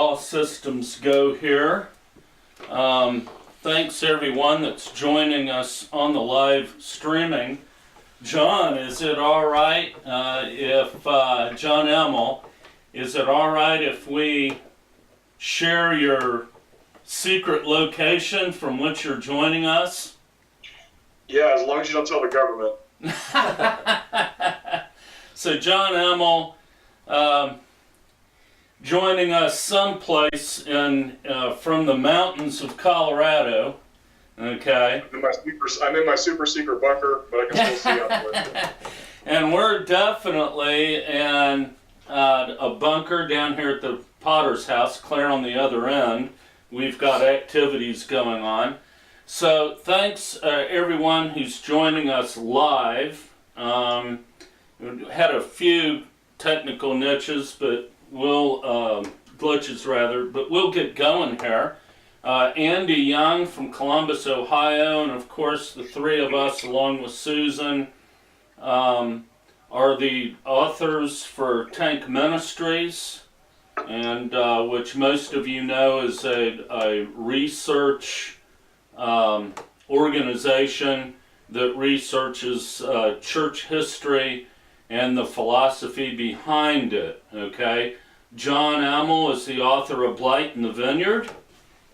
all systems go here. Thanks everyone that's joining us on the live streaming. John, is it all right if, John Emmel, is it all right if we share your secret location from which you're joining us? Yeah, as long as you don't tell the government. So John Emmel, joining us someplace in from the mountains of Colorado. Okay. I'm in my super secret bunker, but I can still see out there. And we're definitely in a bunker down here at the Potter's house, clear on the other end. We've got activities going on. So thanks everyone who's joining us live. We had a few technical glitches, but we'll get going here. Andy Young from Columbus, Ohio, and of course the three of us along with Susan are the authors for TANC Ministries, and which most of you know is a research organization that researches church history and the philosophy behind it. Okay, John Emmel is the author of Blight in the Vineyard.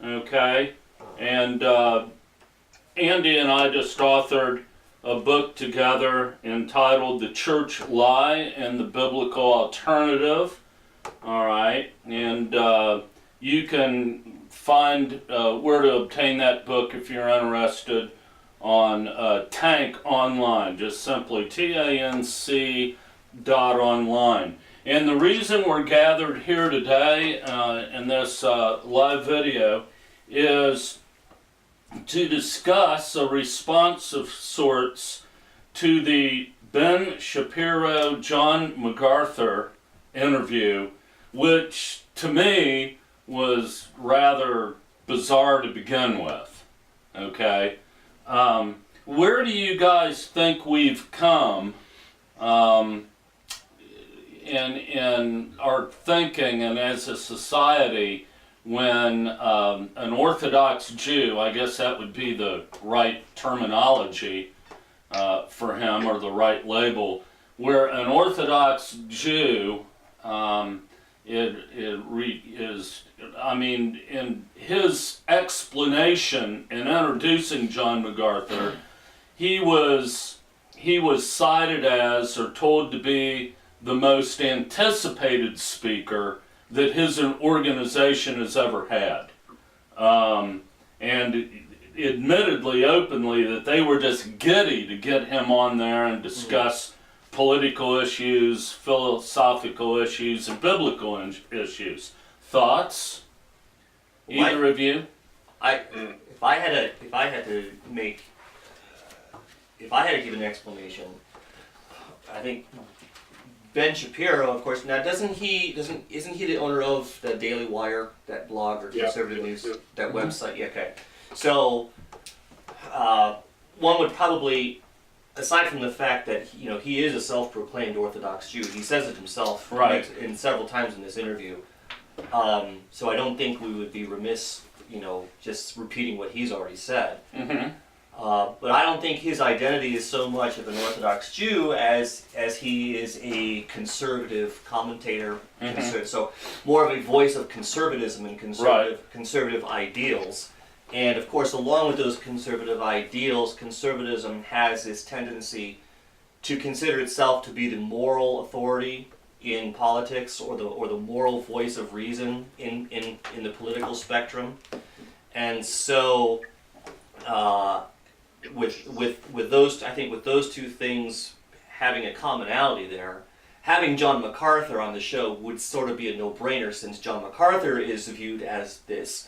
Okay, and Andy and I just authored a book together entitled The Church Lie and the Biblical Alternative. All right, and you can find where to obtain that book if you're interested on TANC online, just simply TANC.online. And the reason we're gathered here today in this live video is to discuss a response of sorts to the Ben Shapiro, John MacArthur interview, which to me was rather bizarre to begin with. Okay, where do you guys think we've come in our thinking and as a society when an Orthodox Jew, I guess that would be the right terminology for him, or the right label, where an Orthodox Jew in his explanation in introducing John MacArthur, he was cited as, or told to be, the most anticipated speaker that his organization has ever had. And admittedly, openly, that they were just giddy to get him on there and discuss political issues, philosophical issues, and issues. Thoughts? Either of you? If I had to give an explanation, I think Ben Shapiro, of course. Now, isn't he the owner of the Daily Wire, that blog, or conservative news, that website? Yeah, okay. So, one would probably, aside from the fact that he is a self-proclaimed Orthodox Jew, he says it himself, right, in several times in this interview. So I don't think we would be remiss, just repeating what he's already said. Mm-hmm. But I don't think his identity is so much of an Orthodox Jew as he is a conservative commentator. Mm-hmm. So more of a voice of conservatism and conservative ideals. And of course, along with those conservative ideals, conservatism has this tendency to consider itself to be the moral authority in politics, or the moral voice of reason in the political spectrum. And so with those, I think with those two things having a commonality there, having John MacArthur on the show would sort of be a no-brainer, since John MacArthur is viewed as this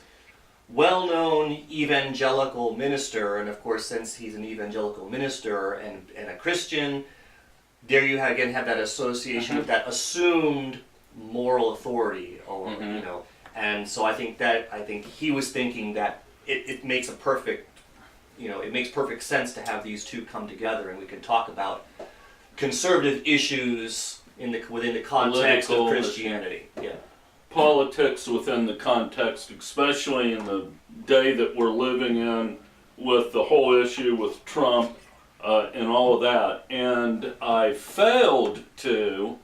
well-known evangelical minister, and of course, since he's an evangelical minister and a Christian, there you again have that association with that assumed moral authority, or and so I think he was thinking that it makes perfect sense to have these two come together, and we can talk about conservative issues within the context of Christianity. politics within the context, especially in the day that we're living in with the whole issue with Trump and all of that. And I failed to,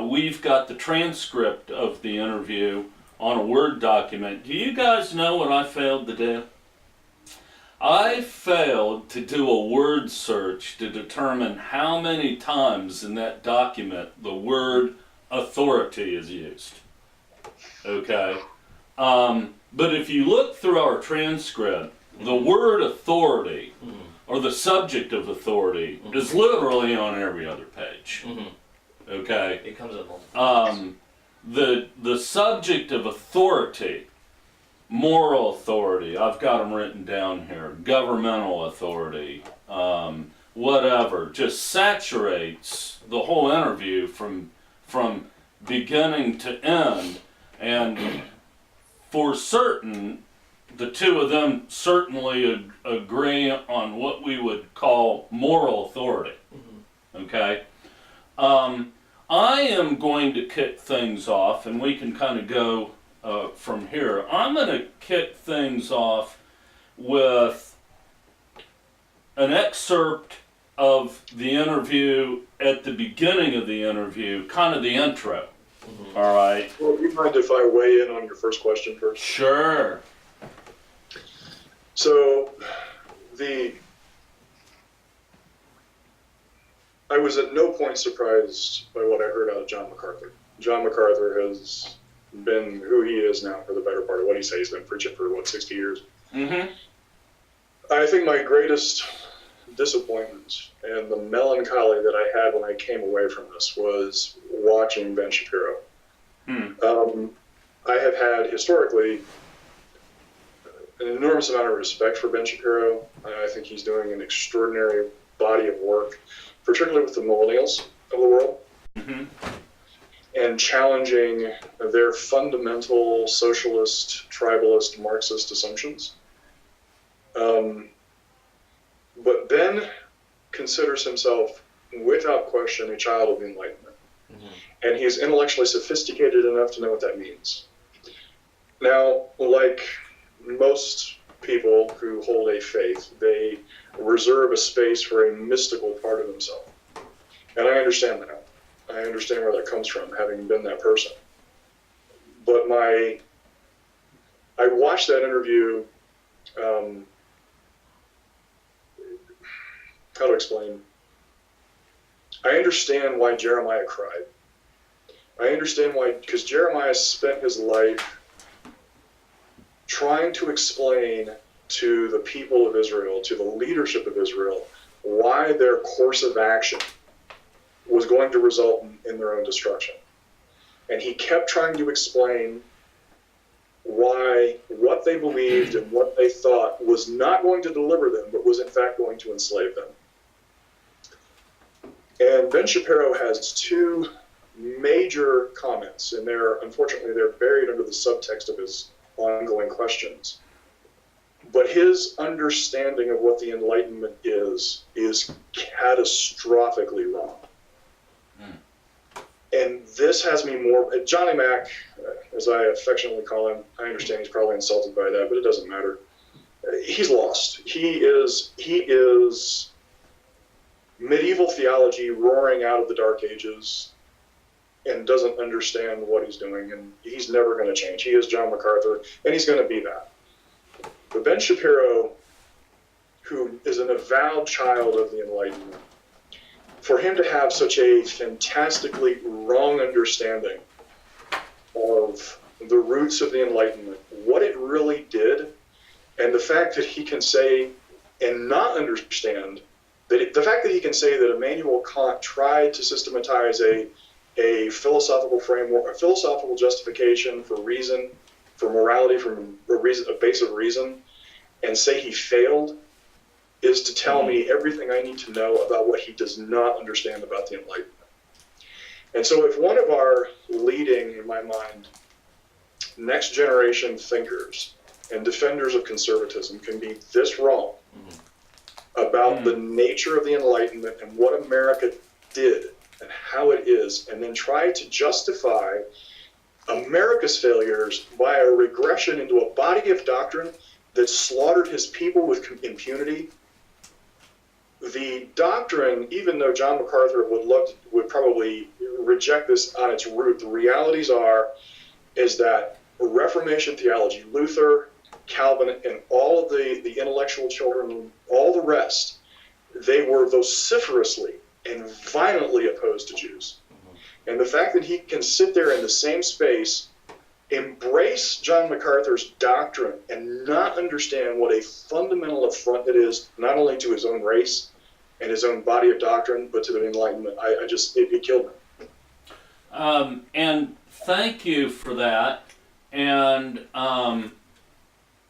we've got the transcript of the interview on a Word document. Do you guys know what I failed to do? I failed to do a word search to determine how many times in that document the word authority is used. Okay? But if you look through our transcript, the word authority, or the subject of authority, is literally on every other page. Okay? It comes up multiple times. The subject of authority, moral authority, I've got them written down here, governmental authority, whatever, just saturates the whole interview from beginning to end. And for certain, the two of them certainly agree on what we would call moral authority. Okay? I am going to kick things off, and we can kind of go from here. I'm going to kick things off with an excerpt of the interview at the beginning of the interview, kind of the intro. All right? Well, do you mind if I weigh in on your first question first? Sure. So, I was at no point surprised by what I heard out of John MacArthur. John MacArthur has been who he is now for the better part of what he says. He's been preaching for, 60 years? I think my greatest disappointment and the melancholy that I had when I came away from this was watching Ben Shapiro. I have had, historically, an enormous amount of respect for Ben Shapiro. I think he's doing an extraordinary body of work, particularly with the millennials of the world, and challenging their fundamental socialist, tribalist, Marxist assumptions. But Ben considers himself, without question, a child of the Enlightenment. And he's intellectually sophisticated enough to know what that means. Now, like most people who hold a faith, they reserve a space for a mystical part of themselves. And I understand that. I understand where that comes from, having been that person. But I watched that interview, how to explain? I understand why Jeremiah cried. I understand why, because Jeremiah spent his life trying to explain to the people of Israel, to the leadership of Israel, why their course of action was going to result in their own destruction. And he kept trying to explain why what they believed and what they thought was not going to deliver them, but was in fact going to enslave them. And Ben Shapiro has two major comments, and unfortunately they're buried under the subtext of his ongoing questions. But his understanding of what the Enlightenment is catastrophically wrong. And this has me more... Johnny Mac, as I affectionately call him, I understand he's probably insulted by that, but it doesn't matter. He's lost. He is medieval theology roaring out of the Dark Ages and doesn't understand what he's doing, and he's never going to change. He is John MacArthur, and he's going to be that. But Ben Shapiro, who is an avowed child of the Enlightenment, for him to have such a fantastically wrong understanding of the roots of the Enlightenment, what it really did, and the fact that he can say and not understand, the fact that he can say that Immanuel Kant tried to systematize a philosophical framework, a philosophical justification for reason, for morality, from a base of reason, and say he failed, is to tell me everything I need to know about what he does not understand about the Enlightenment. And so if one of our leading, in my mind, next generation thinkers and defenders of conservatism can be this wrong about the nature of the Enlightenment and what America did and how it is, and then try to justify America's failures by a regression into a body of doctrine that slaughtered his people with impunity. The doctrine, even though John MacArthur would probably reject this on its root, the realities is that Reformation theology, Luther, Calvin, and all of the intellectual children, all the rest, they were vociferously and violently opposed to Jews. And the fact that he can sit there in the same space, embrace John MacArthur's doctrine, and not understand what a fundamental affront it is, not only to his own race and his own body of doctrine, but to the Enlightenment, it killed me. And thank you for that. And I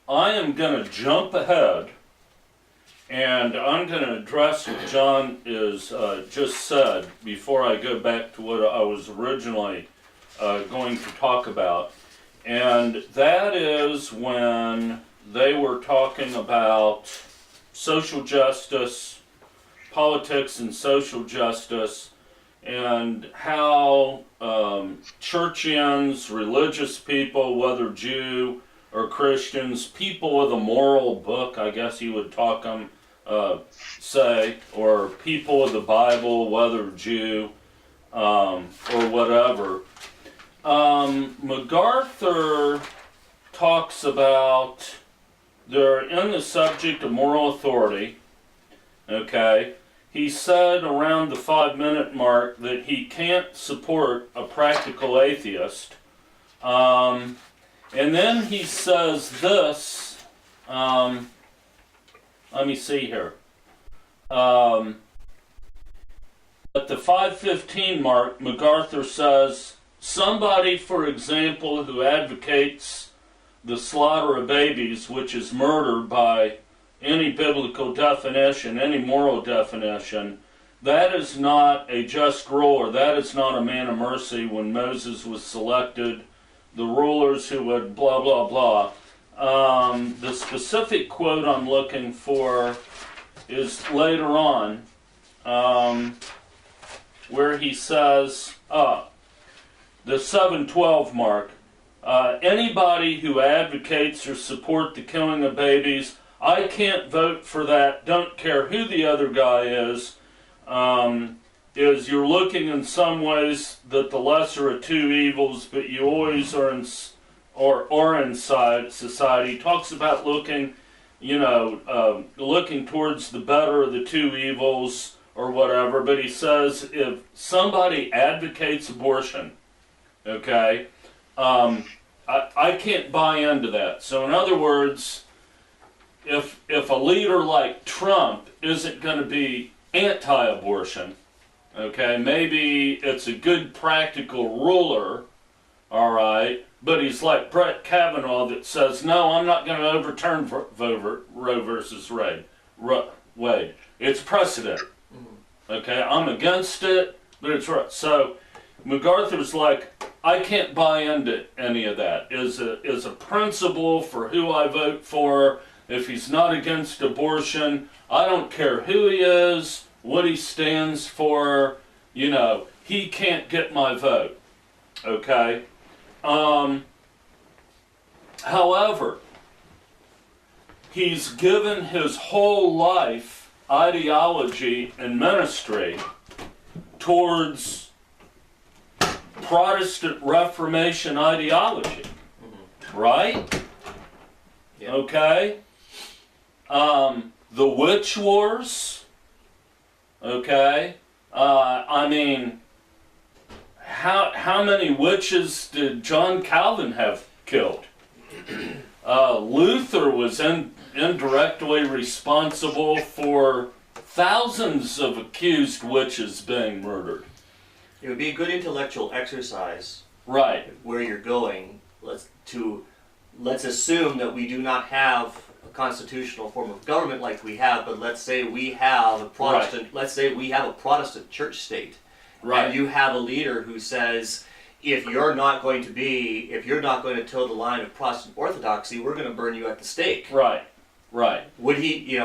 am going to jump ahead, and I'm going to address what John is just said before I go back to what I was originally going to talk about. And that is when they were talking about social justice, politics and social justice, and how churchians, religious people, whether Jew or Christians, people with a moral book, I guess you would talk them, say, or people with the Bible, whether Jew or whatever. MacArthur talks about, they're in the subject of moral authority, okay? He said around the 5-minute mark that he can't support a practical atheist. And then he says this, let me see here. At the 5:15 mark, MacArthur says, somebody, for example, who advocates the slaughter of babies, which is murder by any biblical definition, any moral definition, that is not a just ruler. That is not a man of mercy. When Moses was selected, the rulers who would blah, blah, blah. The specific quote I'm looking for is later on, where he says, the 7:12 mark, anybody who advocates or support the killing of babies, I can't vote for that, don't care who the other guy is you're looking in some ways that the lesser of two evils, but you always are inside society. He talks about looking, looking towards the better of the two evils or whatever, but he says if somebody advocates abortion, okay, I can't buy into that. So in other words, if a leader like Trump isn't going to be anti-abortion, okay, maybe it's a good practical ruler, all right, but he's like Brett Kavanaugh that says, no, I'm not going to overturn Roe versus Wade. It's precedent. Okay, I'm against it, but it's right. So MacArthur's like, I can't buy into any of that. Is a principle for who I vote for. If he's not against abortion, I don't care who he is, what he stands for, he can't get my vote. Okay? However, he's given his whole life, ideology, and ministry towards Protestant Reformation ideology. Right? Yeah. Okay? The witch wars, okay? I mean, how many witches did John Calvin have killed? Luther was indirectly responsible for thousands of accused witches being murdered. It would be a good intellectual exercise, right, where you're going. Let's assume that we do not have a constitutional form of government like we have, but let's say we have a Protestant. Right. Let's say we have a Protestant church state, right, and you have a leader who says, if you're not going to toe the line of Protestant orthodoxy, we're going to burn you at the stake. Right, right. Would he,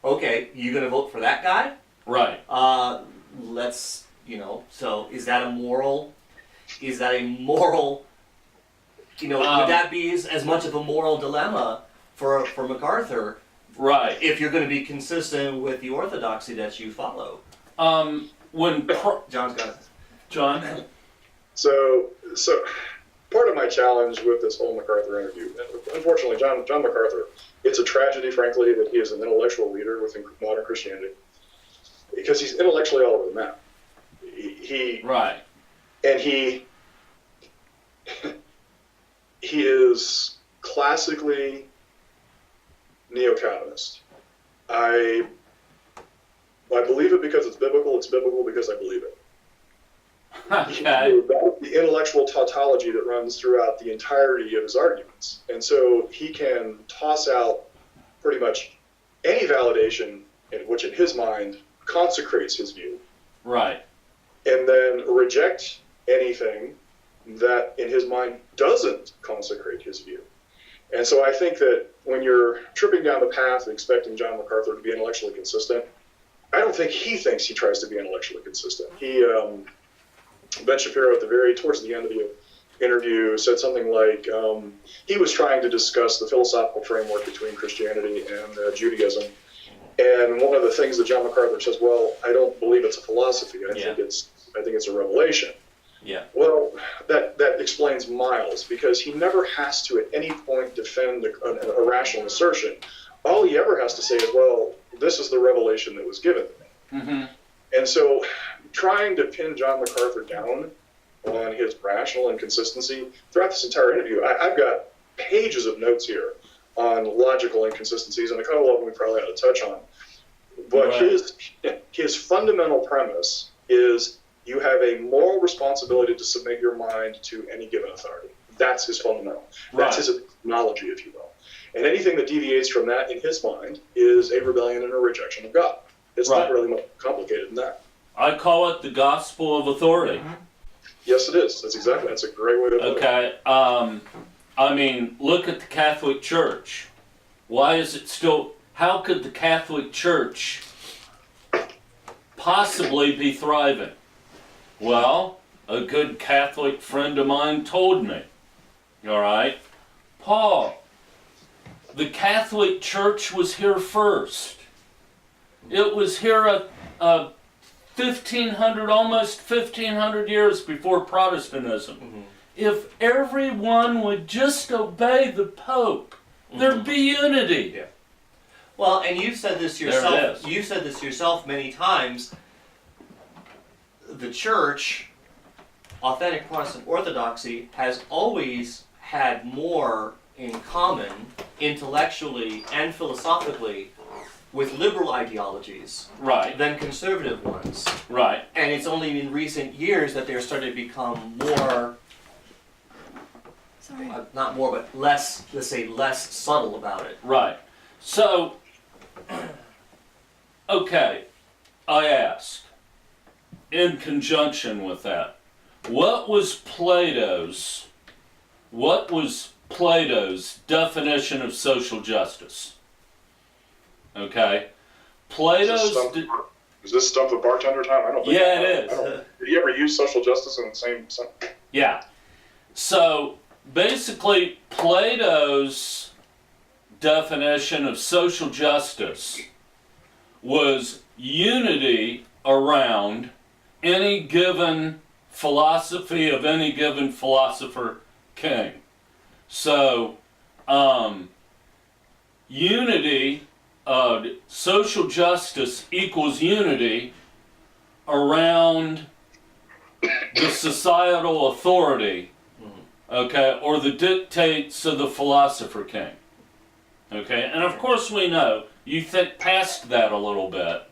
okay, you going to vote for that guy? Right. So is that a moral would that be as much of a moral dilemma for MacArthur? Right. If you're going to be consistent with the orthodoxy that you follow. John's got it. John? So part of my challenge with this whole MacArthur interview, unfortunately, John MacArthur, it's a tragedy, frankly, that he is an intellectual leader within modern Christianity, because he's intellectually all over the map. Right. And he is classically neo-Calvinist. I believe it because it's biblical. It's biblical because I believe it. Okay. The intellectual tautology that runs throughout the entirety of his arguments. And so he can toss out pretty much any validation which in his mind consecrates his view. Right. And then reject anything that in his mind doesn't consecrate his view. And so I think that when you're tripping down the path expecting John MacArthur to be intellectually consistent, I don't think he thinks he tries to be intellectually consistent. Ben Shapiro, towards the end of the interview, said something like he was trying to discuss the philosophical framework between Christianity and Judaism. And one of the things that John MacArthur says, well, I don't believe it's a philosophy. I think it's a revelation. Yeah. Well, that explains miles, because he never has to at any point defend a rational assertion. All he ever has to say is, well, this is the revelation that was given to me. Mm-hmm. And so trying to pin John MacArthur down on his rational inconsistency throughout this entire interview, I've got pages of notes here on logical inconsistencies, and a couple of them we probably ought to touch on. But right. his fundamental premise is you have a moral responsibility to submit your mind to any given authority. That's his fundamental. That's his epistemology, if you will. And anything that deviates from that, in his mind, is a rebellion and a rejection of God. It's not really much complicated than that. I call it the gospel of authority. Yes, it is. That's a great way to put it. Okay. I mean, look at the Catholic Church. Why is it still... How could the Catholic Church possibly be thriving? Well, a good Catholic friend of mine told me. All right? Paul, the Catholic Church was here first. It was here 1,500, almost 1,500 years before Protestantism. Mm-hmm. If everyone would just obey the Pope, there'd be unity. Yeah. Well, and you've said this yourself. There it is. You've said this yourself many times. The Church, authentic Protestant orthodoxy, has always had more in common, intellectually and philosophically, with liberal ideologies than conservative ones. Right. And it's only in recent years that they're starting to become more, not more, but less, let's say, less subtle about it. Right. So, okay, I ask, in conjunction with that, what was Plato's definition of social justice? Okay, Is this stuff the bartender time? I don't think. Yeah, it is. Did he ever use social justice in the same sentence? Yeah. So basically, Plato's definition of social justice was unity around any given philosophy of any given philosopher king. So, unity, social justice equals unity around the societal authority, okay, or the dictates of the philosopher king. Okay, and of course we know, you think past that a little bit,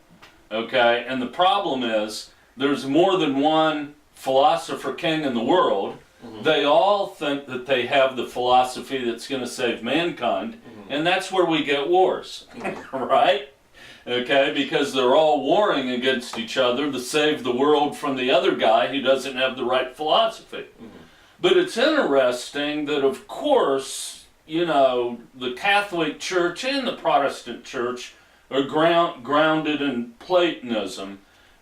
okay, and the problem is, there's more than one philosopher king in the world. Mm-hmm. They all think that they have the philosophy that's going to save mankind, and that's where we get wars, right? Okay, because they're all warring against each other to save the world from the other guy who doesn't have the right philosophy. But it's interesting that, of course, you know, the Catholic Church and the Protestant Church are grounded in Platonism.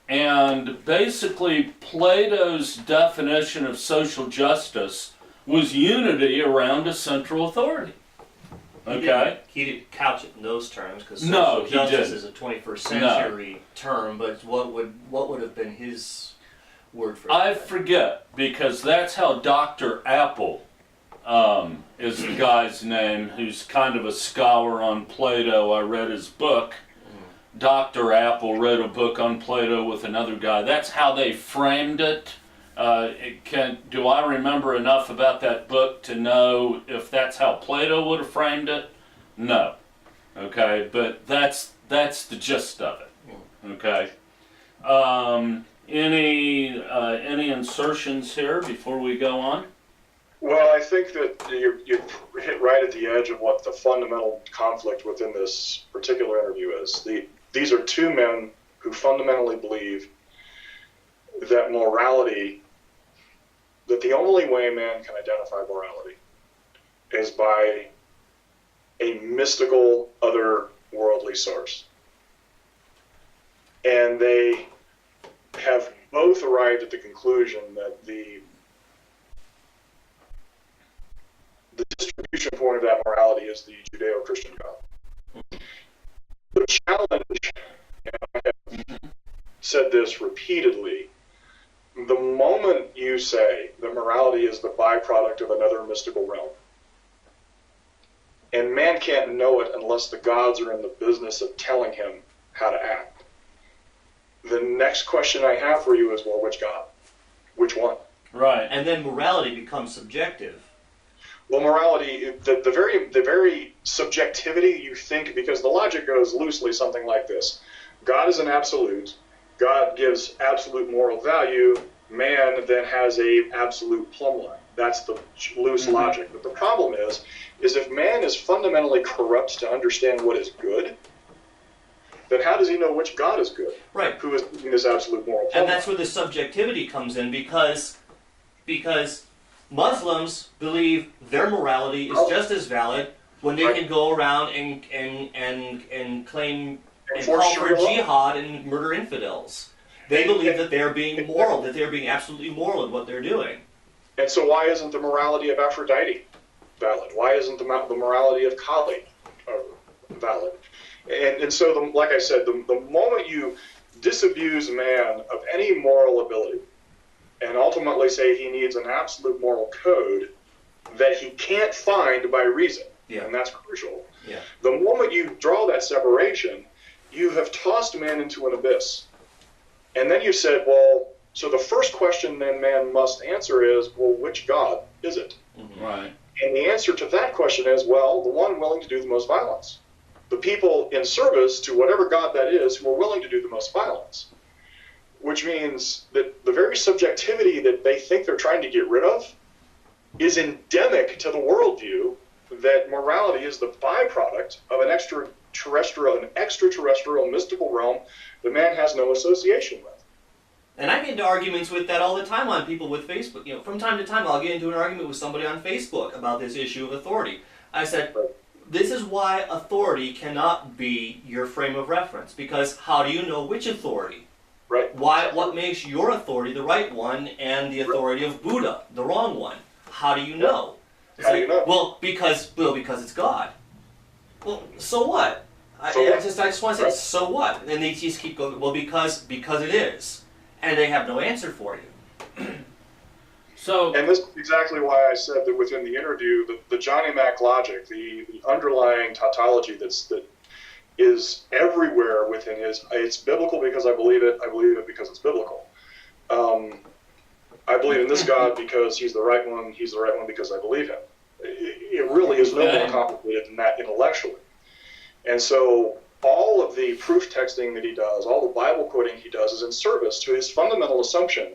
And basically, Plato's definition of social justice was unity around a central authority. Okay? He didn't couch it in those terms, because No, social he justice didn't. is a 21st century term, but what would have been his word for I that? forget, because that's how Dr. Apple is the guy's name, who's kind of a scholar on Plato. I read his book. Dr. Apple wrote a book on Plato with another guy. That's how they framed it. Do I remember enough about that book to know if that's how Plato would have framed it? No. Okay, but that's the gist of it. Okay. Any insertions here before we go on? Well, I think that you hit right at the edge of what the fundamental conflict within this particular interview is. These are two men who fundamentally believe that that the only way man can identify morality is by a mystical, otherworldly source. And they have both arrived at the conclusion that the distribution point of that morality is the Judeo-Christian God. The challenge, and I have said this repeatedly, the moment you say that morality is the byproduct of another mystical realm, and man can't know it unless the gods are in the business of telling him how to act, the next question I have for you is, well, which God? Which one? Right. And then morality becomes subjective. Well, morality, the very subjectivity you think, because the logic goes loosely something like this. God is an absolute. God gives absolute moral value. Man then has a absolute plumb line. That's the loose logic. But the problem is if man is fundamentally corrupt to understand what is good, then how does he know which God is good? Right. Who is giving this absolute moral plumb And that's line? where the subjectivity comes in, because Muslims believe their morality is just as valid when they can go around and claim and call for jihad and murder infidels. They believe that they're being moral, that they're being absolutely moral in what they're doing. And so why isn't the morality of Aphrodite valid? Why isn't the morality of Kali valid? And so, like I said, the moment you disabuse man of any moral ability and ultimately say he needs an absolute moral code that he can't find by reason, and that's crucial. Yeah. The moment you draw that separation, you have tossed man into an abyss. And then you said, well, so the first question then man must answer is, well, which God is it? Right. And the answer to that question is, well, the one willing to do the most violence. The people in service to whatever God that is who are willing to do the most violence. Which means that the very subjectivity that they think they're trying to get rid of is endemic to the worldview that morality is the byproduct of an extraterrestrial mystical realm that man has no association with. And I get into arguments with that all the time on people with Facebook. You know, from time to time, I'll get into an argument with somebody on Facebook about this issue of authority. I said, this is why authority cannot be your frame of reference, because how do you know which authority? Right. What makes your authority the right one and the authority of Buddha the wrong one? How do you know? It's How do you know? Well, because it's God. Well, so what? I just want to say, so what? And they just keep going, well, because it is. And they have no answer for you. And this is exactly why I said that within the interview, the Johnny Mac logic, the underlying tautology that is everywhere within it's biblical because I believe it because it's biblical. I believe in this God because he's the right one because I believe him. It really is no more complicated than that intellectually. And so all of the proof texting that he does, all the Bible quoting he does, is in service to his fundamental assumption: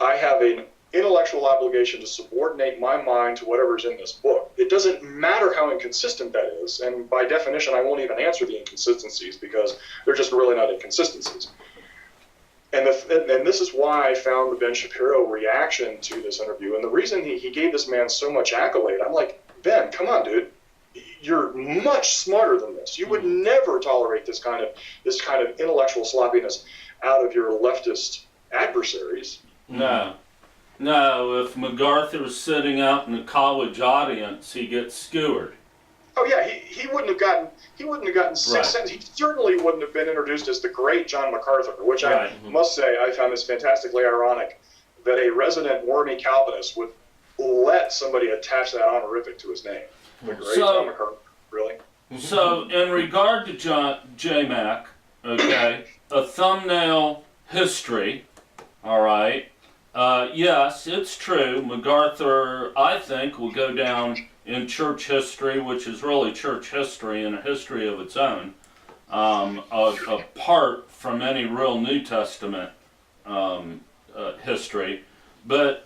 I have an intellectual obligation to subordinate my mind to whatever's in this book. It doesn't matter how inconsistent that is, and by definition I won't even answer the inconsistencies because they're just really not inconsistencies. And this is why I found the Ben Shapiro reaction to this interview, and the reason he gave this man so much accolade. I'm like, Ben, come on, dude. You're much smarter than this. You would never tolerate this kind of intellectual sloppiness out of your leftist adversaries. No. No, if MacArthur's sitting out in a college audience, he gets skewered. Oh yeah, he wouldn't have gotten 6 cents. He certainly wouldn't have been introduced as the great John MacArthur, which I must say I found this fantastically ironic that a resident wormy Calvinist would let somebody attach that honorific to his name. The great John MacArthur, really? So in regard to J. Mac, okay, a thumbnail history, all right. Yes, it's true. MacArthur, I think, will go down in church history, which is really church history and a history of its own, apart from any real New Testament history. But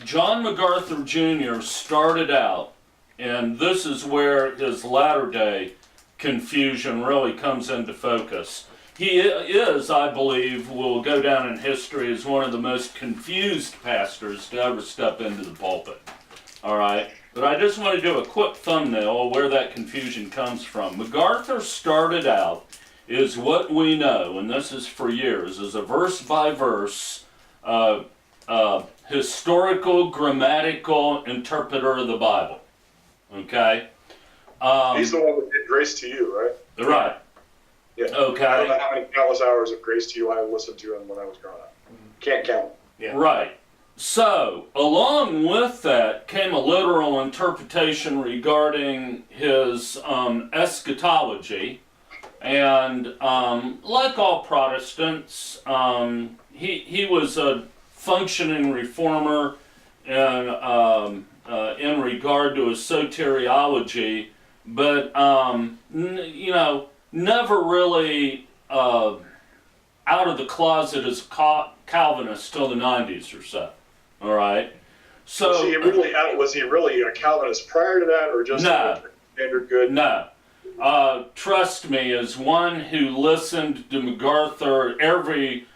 John MacArthur Jr. started out, and this is where his latter-day confusion really comes into focus. He is, I believe, will go down in history as one of the most confused pastors to ever step into the pulpit. All right? But I just want to do a quick thumbnail of where that confusion comes from. MacArthur started out is what we know, and this is for years, as a verse-by-verse historical, grammatical interpreter of the Bible. Okay? He's the one that did Grace to You, right? Right. Yeah. Okay. I don't know how many countless hours of Grace to You I listened to when I was growing up. Can't count. Yeah. Right. So, along with that came a literal interpretation regarding his eschatology. And like all Protestants, he was a functioning reformer in regard to his soteriology, but never really out of the closet as Calvinist till the 90s or so. All right. So was he really a Calvinist prior to that, or just standard good? No. Trust me, as one who listened to MacArthur, every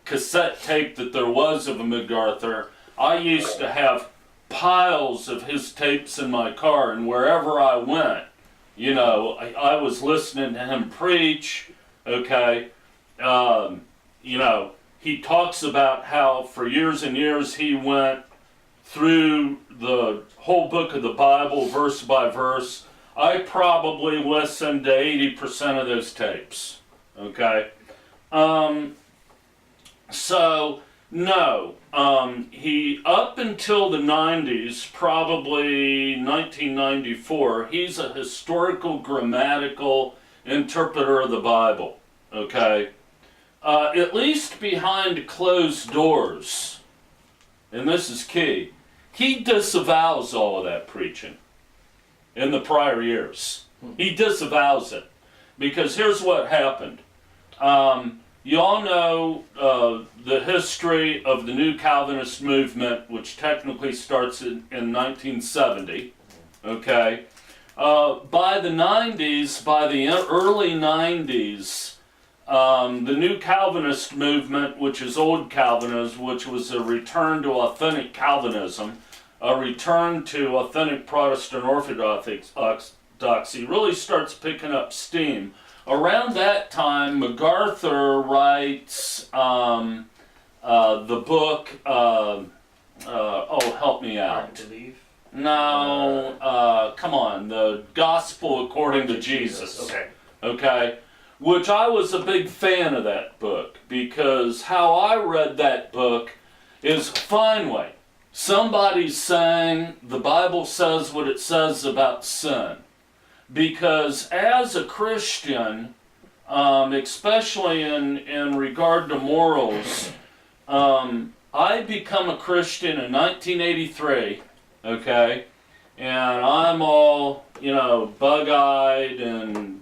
cassette tape that there was of a MacArthur, I used to have piles of his tapes in my car, and wherever I went, I was listening to him preach, okay? He talks about how for years and years he went through the whole book of the Bible, verse by verse. I probably listened to 80% of those tapes, okay? He, up until the 90s, probably 1994, he's a historical, grammatical interpreter of the Bible, okay? At least behind closed doors, and this is key, he disavows all of that preaching in the prior years. He disavows it, because here's what happened. You all know the history of the New Calvinist movement, which technically starts in 1970, okay? By the 90s, by the early 90s, the New Calvinist movement, which is Old Calvinism, which was a return to authentic Calvinism, a return to authentic Protestant orthodoxy, really starts picking up steam. Around that time, MacArthur writes the book, help me out. No, come on, the Gospel According to Jesus. Okay. Which I was a big fan of that book, because how I read that book is, finally, somebody's saying the Bible says what it says about sin. Because as a Christian, especially in regard to morals, I become a Christian in 1983, okay? And I'm all, bug-eyed and,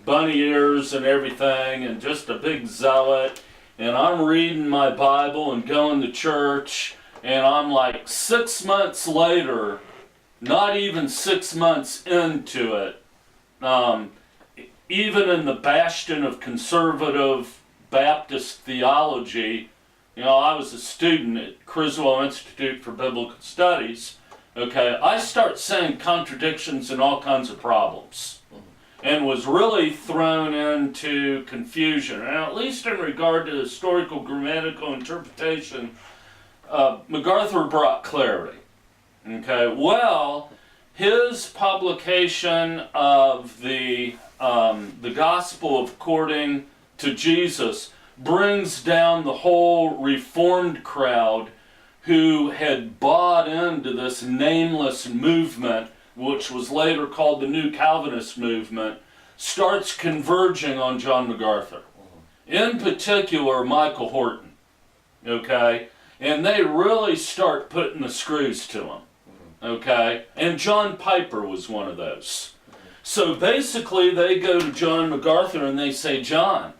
bunny ears and everything, and just a big zealot. And I'm reading my Bible and going to church, and I'm like 6 months later, not even 6 months into it, even in the bastion of conservative Baptist theology, I was a student at Criswell Institute for Biblical Studies, okay, I start seeing contradictions and all kinds of problems. and was really thrown into confusion. And at least in regard to historical grammatical interpretation, MacArthur brought clarity. Okay, well, his publication of the Gospel according to Jesus brings down the whole Reformed crowd who had bought into this nameless movement, which was later called the New Calvinist movement, starts converging on John MacArthur. In particular, Michael Horton. Okay? And they really start putting the screws to him. Okay? And John Piper was one of those. So basically, they go to John MacArthur and they say, John,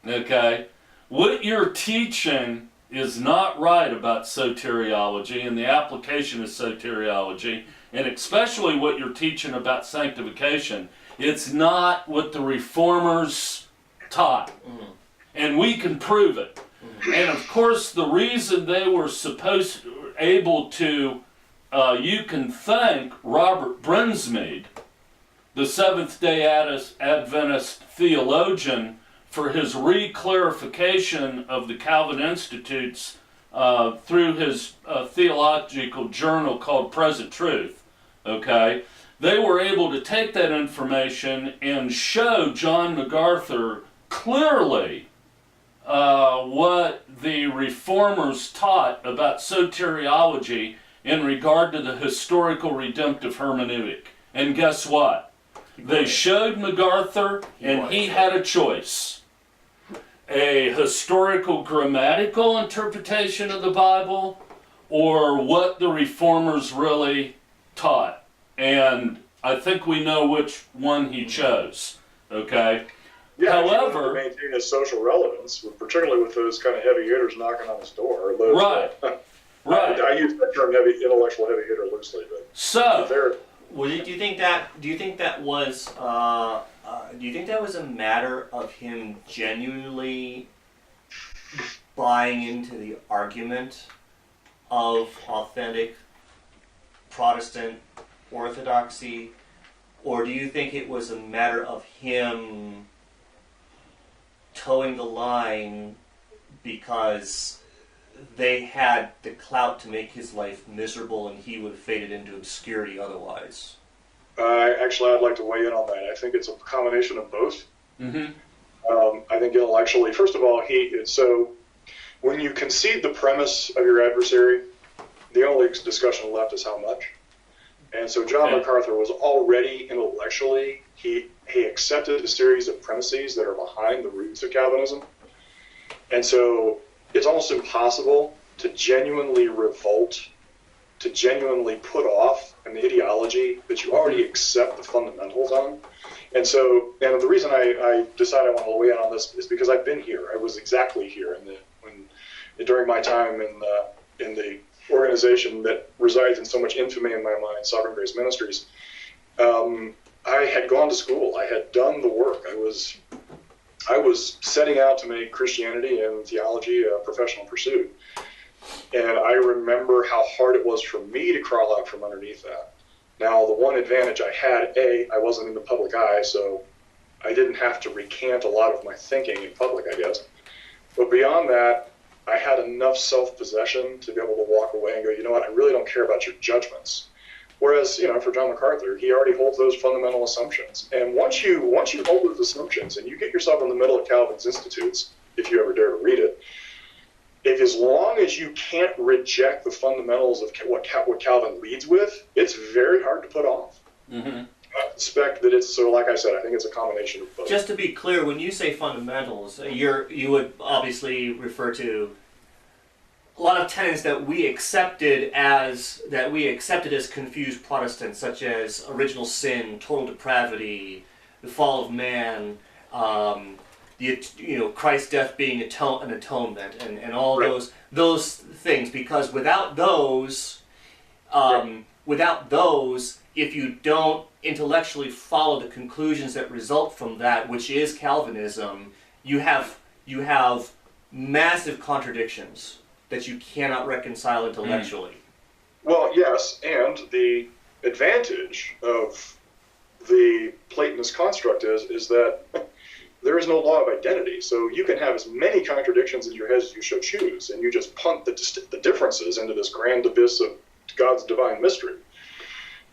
okay, what you're teaching is not right about soteriology and the application of soteriology, and especially what you're teaching about sanctification. It's not what the Reformers taught. And we can prove it. And of course, the reason they were able to, you can thank Robert Brinsmead, the Seventh-day Adventist theologian, for his re-clarification of the Calvin Institutes through his theological journal called Present Truth. Okay? They were able to take that information and show John MacArthur clearly what the Reformers taught about soteriology in regard to the historical redemptive hermeneutic. And guess what? They showed MacArthur, and he had a choice. A historical grammatical interpretation of the Bible, or what the Reformers really taught. And I think we know which one he chose. Okay? Yeah, however, to maintain his social relevance, particularly with those kind of heavy hitters knocking on his door. Those, right. Right. I use that term intellectual heavy hitter loosely, but so well, do you think that was a matter of him genuinely buying into the argument of authentic Protestant orthodoxy, or do you think it was a matter of him towing the line because they had the clout to make his life miserable and he would have faded into obscurity otherwise? Actually, I'd like to weigh in on that. I think it's a combination of both. Mm-hmm. I think intellectually, first of all, so when you concede the premise of your adversary, the only discussion left is how much. And so John MacArthur was already intellectually, he accepted a series of premises that are behind the roots of Calvinism. And so it's almost impossible to genuinely revolt, to genuinely put off an ideology that you already accept the fundamentals on. And so, and the reason I decided I want to weigh in on this is because I've been here. I was exactly here during my time in the organization that resides in so much infamy in my mind, Sovereign Grace Ministries. I had gone to school. I had done the work. I was setting out to make Christianity and theology a professional pursuit. And I remember how hard it was for me to crawl out from underneath that. Now, the one advantage I had, I wasn't in the public eye, so I didn't have to recant a lot of my thinking in public, I guess. But beyond that, I had enough self-possession to be able to walk away and go, you know what, I really don't care about your judgments. Whereas, for John MacArthur, he already holds those fundamental assumptions. And once you hold those assumptions and you get yourself in the middle of Calvin's Institutes, if you ever dare to read it, as long as you can't reject the fundamentals of what Calvin leads with, it's very hard to put off. Mm-hmm. I suspect that it's, so like I said, I think it's a combination of both. Just to be clear, when you say fundamentals, you would obviously refer to a lot of tenets that we accepted as confused Protestants, such as original sin, total depravity, the fall of man, Christ's death being an atonement, and all right. those things. Because without those, if you don't intellectually follow the conclusions that result from that, which is Calvinism, you have massive contradictions that you cannot reconcile intellectually. Well, yes, and the advantage of the Platonist construct is that there is no law of identity. So you can have as many contradictions in your head as you shall choose, and you just punt the differences into this grand abyss of God's divine mystery.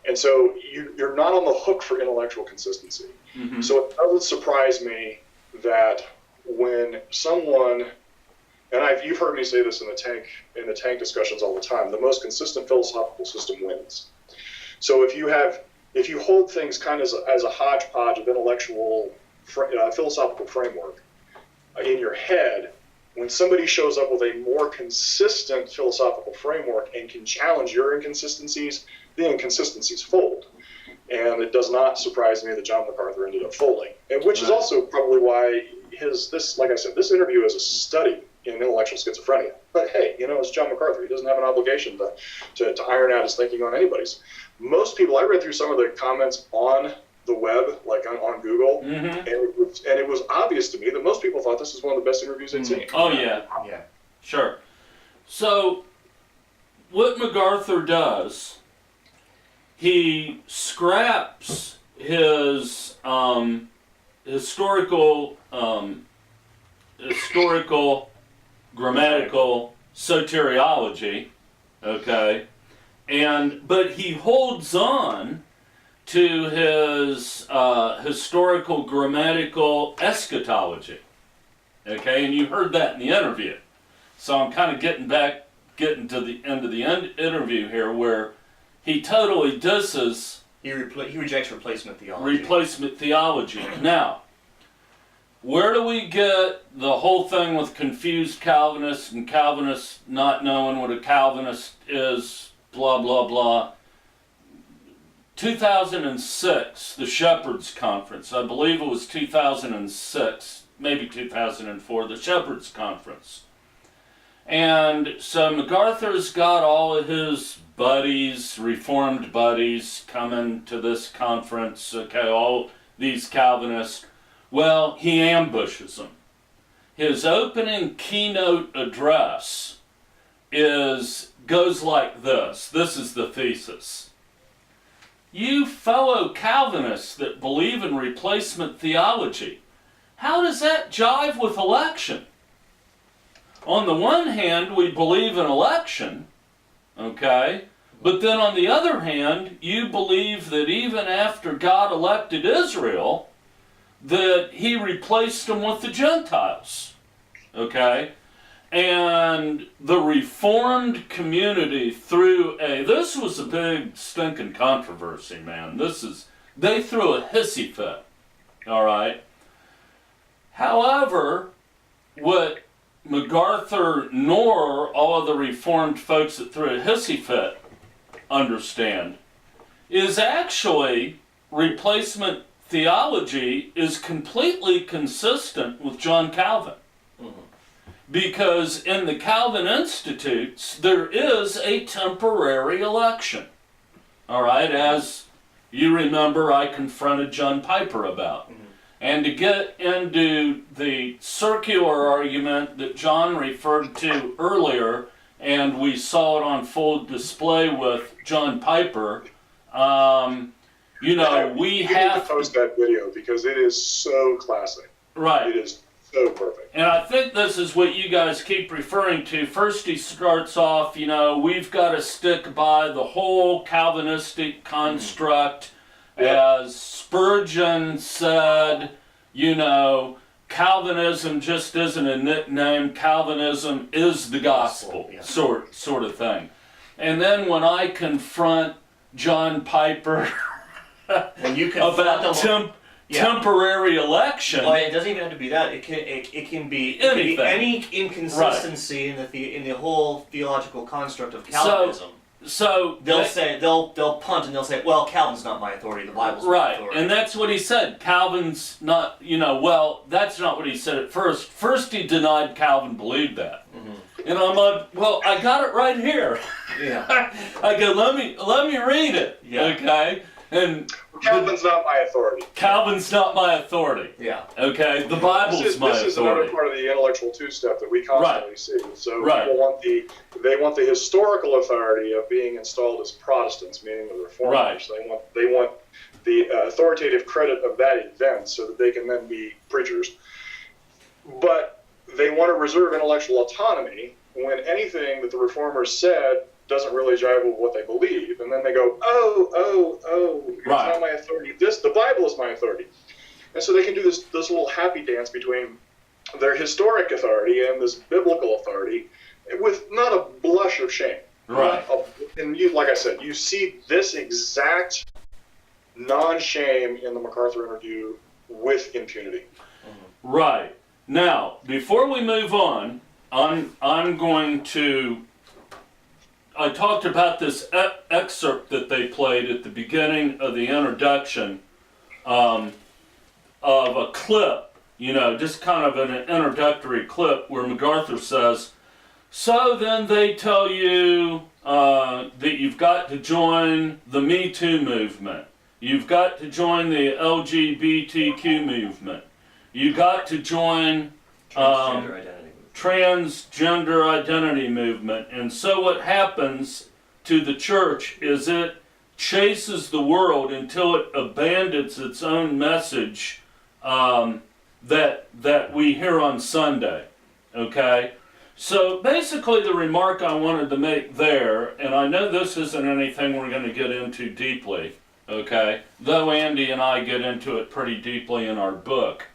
And so you're not on the hook for intellectual consistency. Mm-hmm. So it doesn't surprise me that when someone, and you've heard me say this in the TANC discussions all the time, the most consistent philosophical system wins. So if you hold things kind of as a hodgepodge of intellectual philosophical framework in your head, when somebody shows up with a more consistent philosophical framework and can challenge your inconsistencies, the inconsistencies fold. And it does not surprise me that John MacArthur ended up folding, and which is also probably why like I said, this interview is a study in intellectual schizophrenia. But hey, it's John MacArthur. He doesn't have an obligation to iron out his thinking on anybody's. Most people, I read through some of the comments on the web, like on Google, mm-hmm. and it was obvious to me that most people thought this was one of the best interviews they'd seen. Oh yeah, sure. So what MacArthur does, he scraps his historical, grammatical soteriology, okay, but he holds on to his historical grammatical eschatology, okay, and you heard that in the interview. So I'm kind of getting to the end of the interview here, where he totally disses. He rejects replacement theology. Now, where do we get the whole thing with confused Calvinists and Calvinists not knowing what a Calvinist is, blah, blah, blah? 2006, the Shepherds Conference, I believe it was 2006, maybe 2004, the Shepherds Conference. And so MacArthur's got all of his buddies, Reformed buddies, coming to this conference, okay, all these Calvinists. Well, he ambushes them. His opening keynote address goes like this. This is the thesis. You fellow Calvinists that believe in replacement theology, how does that jive with election? On the one hand, we believe in election, okay? But then on the other hand, you believe that even after God elected Israel, that he replaced them with the Gentiles, okay? And the Reformed community this was a big stinking controversy, man. They threw a hissy fit, all right? However, what MacArthur nor all of the Reformed folks that threw a hissy fit understand is actually replacement theology is completely consistent with John Calvin. Mm-hmm. Because in the Calvin Institutes, there is a temporary election. All right, as you remember, I confronted John Piper about. Mm-hmm. And to get into the circular argument that John referred to earlier, and we saw it on full display with John Piper, we have to post that video because it is so classic. Right. It is so perfect. And I think this is what you guys keep referring to. First he starts off, we've got to stick by the whole Calvinistic construct. As Spurgeon said, Calvinism just isn't a nickname. Calvinism is the gospel, sort of thing. And then when I confront John Piper about temporary election, well, it doesn't even have to be that. It can be any inconsistency in the whole theological construct of Calvinism. So they'll punt and they'll say, well, Calvin's not my authority, the Bible's my authority. Right, and that's what he said. Calvin's not, that's not what he said at first. First he denied Calvin believed that. Mm-hmm. And I'm like, well, I got it right here. Yeah. I go, let me read it. Yeah. Okay? And Calvin's not my authority. Calvin's not my authority. Yeah. Okay? The Bible's my authority. This is another part of the intellectual two-step that we constantly see. So people want the historical authority of being installed as Protestants, meaning the Reformers. Right. They want the authoritative credit of that event so that they can then be preachers. But they want to reserve intellectual autonomy when anything that the reformers said doesn't really jive with what they believe. And then they go, it's Right. not my authority. The Bible is my authority. And so they can do this little happy dance between their historic authority and this biblical authority with not a blush of shame. Right. And you, like I said, you see this exact non-shame in the MacArthur interview with impunity. Right. Now, before we move on, I'm going to... I talked about this excerpt that they played at the beginning of the introduction of a clip, just kind of an introductory clip where MacArthur says, so then they tell you that you've got to join the Me Too movement. You've got to join the LGBTQ movement. You've got to join transgender identity movement. And so what happens to the church is it chases the world until it abandons its own message that we hear on Sunday. Okay? So basically the remark I wanted to make there, and I know this isn't anything we're going to get into deeply, okay, though Andy and I get into it pretty deeply in our book.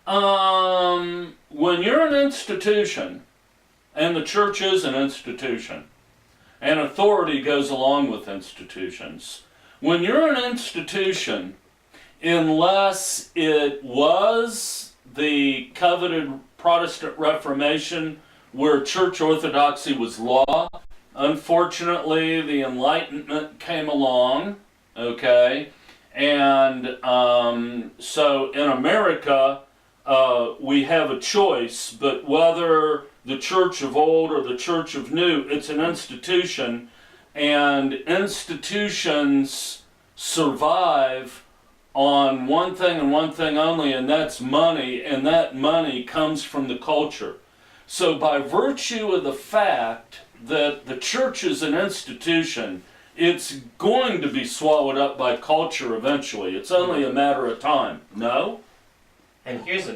When you're an institution, and the church is an institution, and authority goes along with institutions, when you're an institution, unless it was the coveted Protestant Reformation where church orthodoxy was law, unfortunately the Enlightenment came along, okay, and so in America we have a choice, but whether the church of old or the church of new, it's an institution, and institutions survive on one thing and one thing only, and that's money, and that money comes from the culture. So by virtue of the fact that the church is an institution, it's going to be swallowed up by culture eventually. It's only a matter of time. No? And here's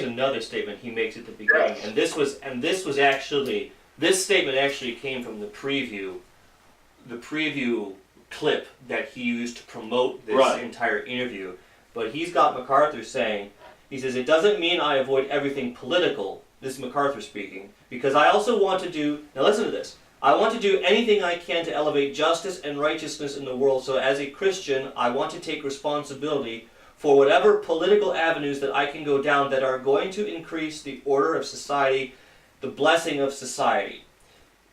another statement he makes at the beginning. And this statement actually came from the preview clip that he used to promote this entire interview. But he's got MacArthur saying, he says, it doesn't mean I avoid everything political. This is MacArthur speaking, because I also want to do, now listen to this, I want to do anything I can to elevate justice and righteousness in the world. So as a Christian, I want to take responsibility for whatever political avenues that I can go down that are going to increase the order of society, the blessing of society.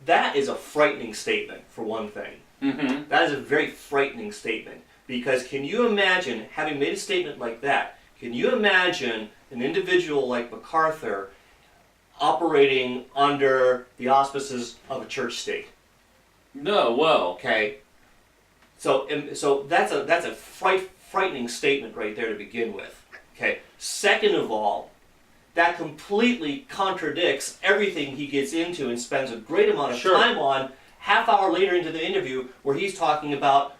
That is a frightening statement, for one thing. Mm-hmm. That is a very frightening statement. Because can you imagine, having made a statement like that, can you imagine an individual like MacArthur operating under the auspices of a church state? No, well. Okay. So that's a frightening statement right there to begin with. Okay. Second of all, that completely contradicts everything he gets into and spends a great amount of time on half hour later into the interview, where he's talking about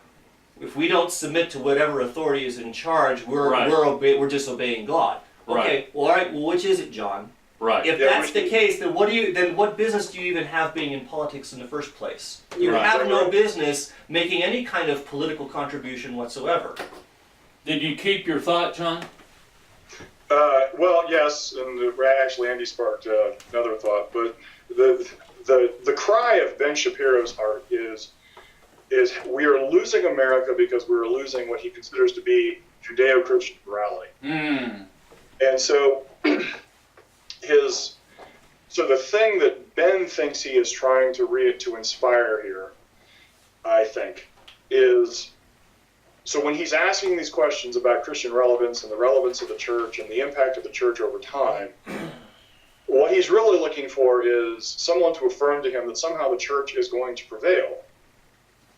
if we don't submit to whatever authority is in charge, we're disobeying God. Okay. Well, all right. Well, which is it, John? Right. If that's the case, then what business do you even have being in politics in the first place? You have no business making any kind of political contribution whatsoever. Did you keep your thought, John? Well, yes, and actually Andy sparked another thought, but the cry of Ben Shapiro's heart is we are losing America because we're losing what he considers to be Judeo-Christian morality. Mm. And so the thing that Ben thinks he is trying to inspire here, I think, is, so when he's asking these questions about Christian relevance and the relevance of the church and the impact of the church over time, what he's really looking for is someone to affirm to him that somehow the church is going to prevail.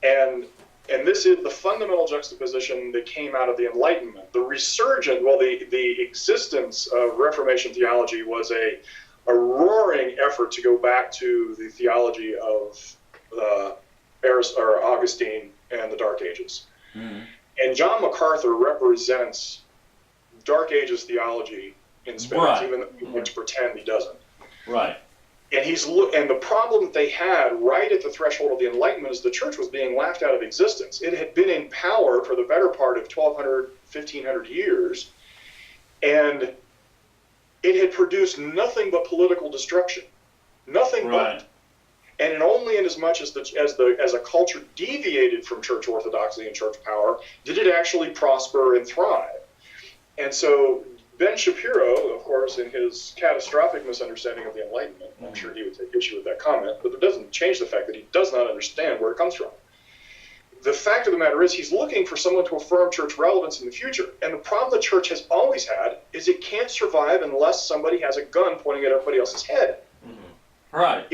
And this is the fundamental juxtaposition that came out of the Enlightenment. The existence of Reformation theology was a roaring effort to go back to the theology of Augustine and the Dark Ages. Mm-hmm. And John MacArthur represents Dark Ages theology in spades, Right. even though he wants to pretend he doesn't. Right. And and the problem that they had right at the threshold of the Enlightenment is the church was being laughed out of existence. It had been in power for the better part of 1,200, 1,500 years, and it had produced nothing but political destruction. Nothing Right. but. And only in as much as a culture deviated from church orthodoxy and church power did it actually prosper and thrive. And so Ben Shapiro, of course, in his catastrophic misunderstanding of the Enlightenment, I'm sure he would take issue with that comment, but it doesn't change the fact that he does not understand where it comes from. The fact of the matter is he's looking for someone to affirm church relevance in the future. And the problem the church has always had is it can't survive unless somebody has a gun pointing at everybody else's head. Right.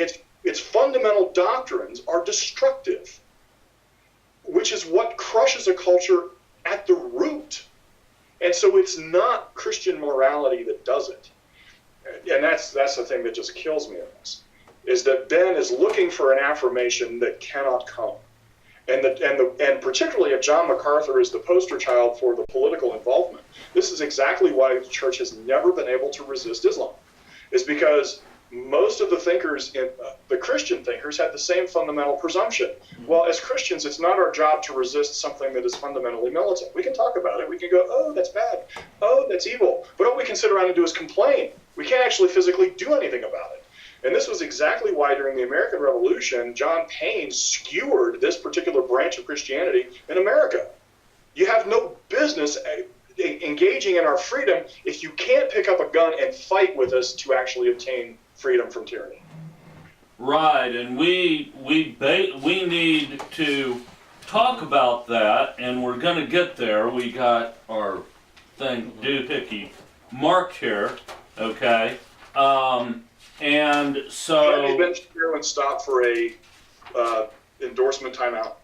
Its fundamental doctrines are destructive, which is what crushes a culture at the root. And so it's not Christian morality that does it. And that's the thing that just kills me in this, is that Ben is looking for an affirmation that cannot come. And particularly if John MacArthur is the poster child for the political involvement, this is exactly why the church has never been able to resist Islam. Is because most of the thinkers, the Christian thinkers, had the same fundamental presumption. Well, as Christians, it's not our job to resist something that is fundamentally militant. We can talk about it. We can go, oh, that's bad. Oh, that's evil. But all we can sit around and do is complain. We can't actually physically do anything about it. And this was exactly why during the American Revolution, John Payne skewered this particular branch of Christianity in America. You have no business engaging in our freedom if you can't pick up a gun and fight with us to actually obtain freedom from tyranny. Right, and we need to talk about that, and we're going to get there. We got our thing doohickey marked here, okay? And so... Have you been here and stopped for a endorsement timeout?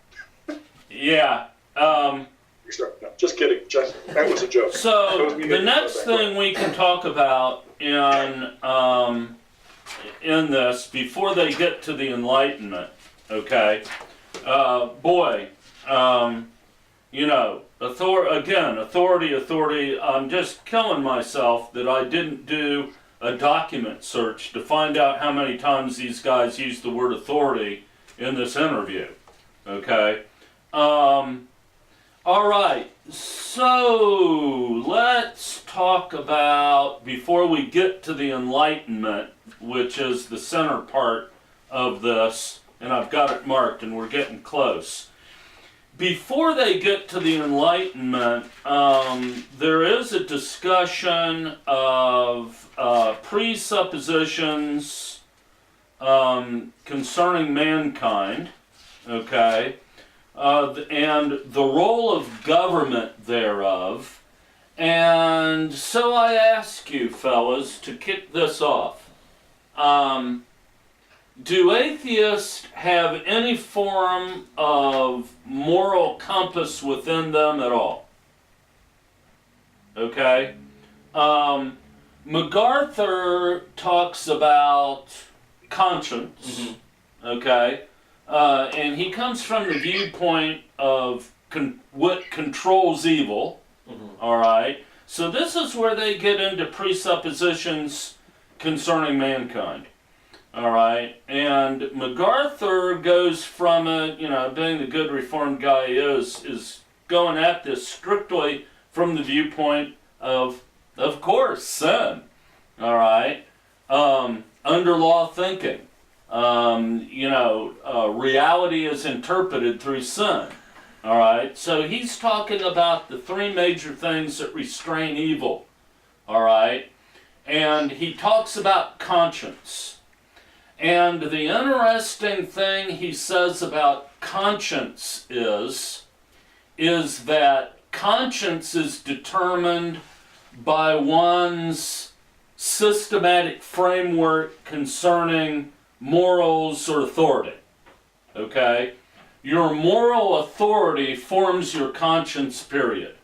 Yeah. No, just kidding. That was a joke. So the next thing we can talk about in this, before they get to the Enlightenment, okay, you know, authority, I'm just killing myself that I didn't do a document search to find out how many times these guys use the word authority in this interview, okay? All right, so let's talk about, before we get to the Enlightenment, which is the center part of this, and I've got it marked and we're getting close. Before they get to the Enlightenment, there is a discussion of presuppositions concerning mankind, okay? And the role of government thereof. And so I ask you, fellas, to kick this off. Do atheists have any form of moral compass within them at all? Okay? MacArthur talks about conscience, okay? And he comes from the viewpoint of what controls evil, all right? So this is where they get into presuppositions concerning mankind, all right? And MacArthur goes from it, you know, being the good reformed guy he is going at this strictly from the viewpoint of course, sin, all right? Under law thinking. Reality is interpreted through sin. All right, so he's talking about the three major things that restrain evil. All right, and he talks about conscience. And the interesting thing he says about conscience is that conscience is determined by one's systematic framework concerning morals or authority, okay? Your moral authority forms your conscience, period,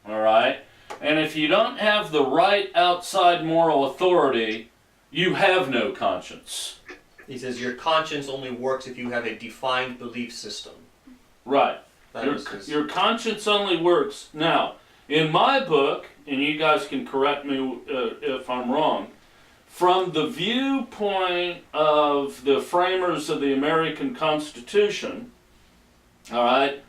all right? And if you don't have the right outside moral authority, you have no conscience. He says your conscience only works if you have a defined belief system. Right. Your conscience only works. Now, in my book, and you guys can correct me if I'm wrong, from the viewpoint of the framers of the American Constitution, all right,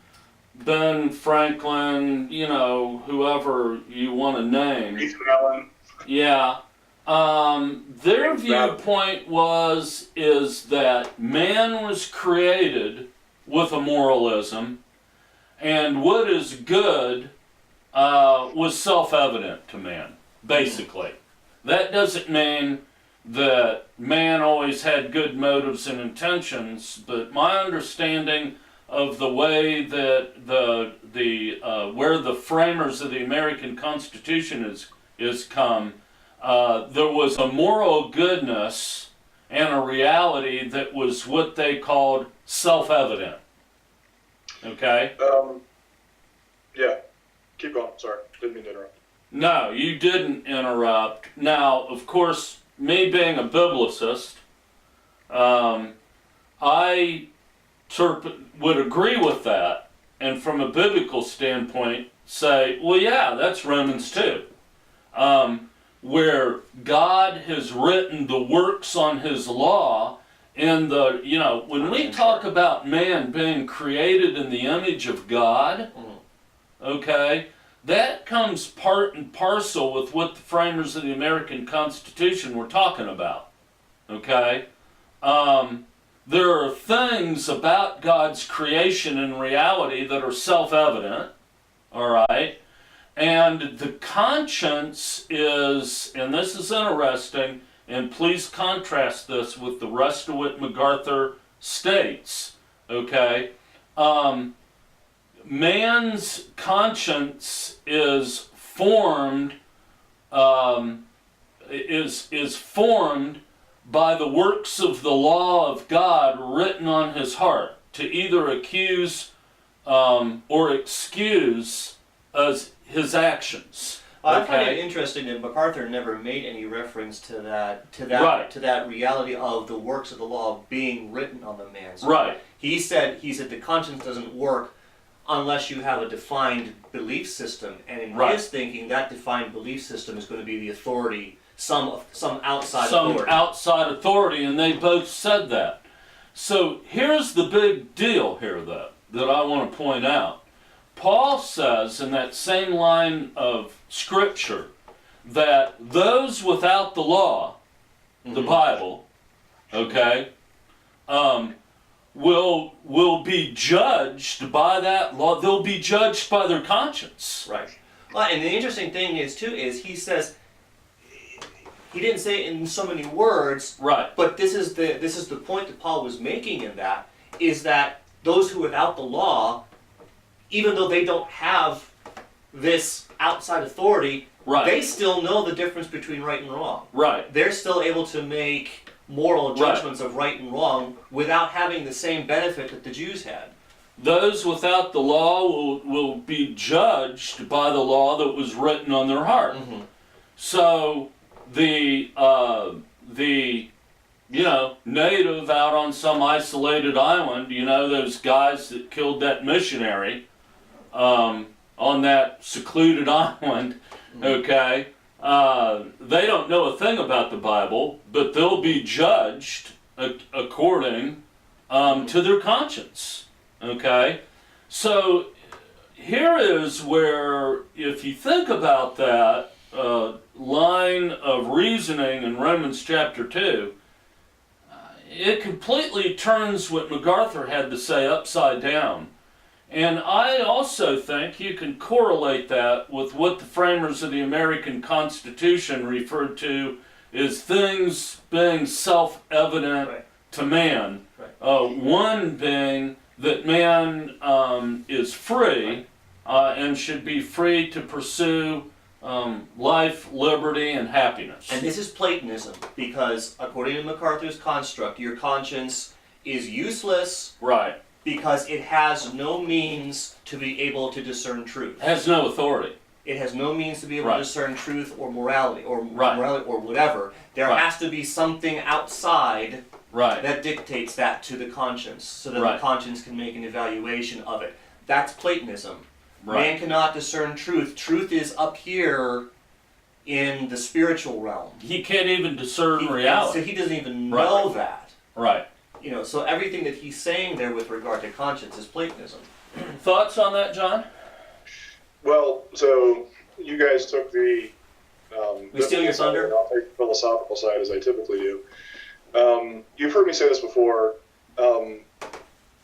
Ben Franklin, whoever you want to name. Ethan Allen. Yeah. Their viewpoint is that man was created with a moralism, and what is good was self-evident to man, basically. That doesn't mean that man always had good motives and intentions, but my understanding of the way that where the framers of the American Constitution is come, there was a moral goodness and a reality that was what they called self-evident. Okay? Yeah. Keep going. Sorry. Didn't mean to interrupt. No, you didn't interrupt. Now, of course, me being a biblicist, I would agree with that, and from a biblical standpoint, say, well, yeah, that's Romans 2. Where God has written the works on his law in when we talk about man being created in the image of God, okay, that comes part and parcel with what the framers of the American Constitution were talking about, okay? There are things about God's creation and reality that are self-evident, all right? And the conscience is, and this is interesting, and please contrast this with the rest of what MacArthur states, okay? Man's conscience is formed formed by the works of the law of God written on his heart to either accuse or excuse as his actions. I find it interesting that MacArthur never made any reference to that reality of the works of the law being written on the man's heart. Right. He said the conscience doesn't work unless you have a defined belief system, and in his thinking, that defined belief system is going to be the authority, some outside authority, and they both said that. So here's the big deal here, though, that I want to point out. Paul says in that same line of Scripture that those without the law, the Bible, okay, will be judged by that law. They'll be judged by their conscience. Right. Well, and the interesting thing is he says, he didn't say it in so many words. Right. But this is the point that Paul was making in that, is that those who without the law, even though they don't have this outside authority, they still know the difference between right and wrong. Right. They're still able to make moral judgments of right and wrong without having the same benefit that the Jews had. Those without the law will be judged by the law that was written on their heart. Mm-hmm. So the native out on some isolated island, those guys that killed that missionary on that secluded island, okay, they don't know a thing about the Bible, but they'll be judged according to their conscience, okay? So here is where, if you think about that line of reasoning in Romans chapter 2, it completely turns what MacArthur had to say upside down. And I also think you can correlate that with what the framers of the American Constitution referred to as things being self-evident to man. One being that man is free and should be free to pursue life, liberty, and happiness. And this is Platonism, because according to MacArthur's construct, your conscience is useless. Right. Because it has no means to be able to discern truth. It has no authority. It has no means to be able to discern truth or morality or whatever. There has to be something outside that dictates that to the conscience, so that the conscience can make an evaluation of it. That's Platonism. Right. Man cannot discern truth. Truth is up here in the spiritual realm. He can't even discern reality. So he doesn't even know that. Right. You know, so everything that he's saying there with regard to conscience is Platonism. Thoughts on that, John? Well, so you guys took the We steal your thunder? I'll take the philosophical side as I typically do. You've heard me say this before.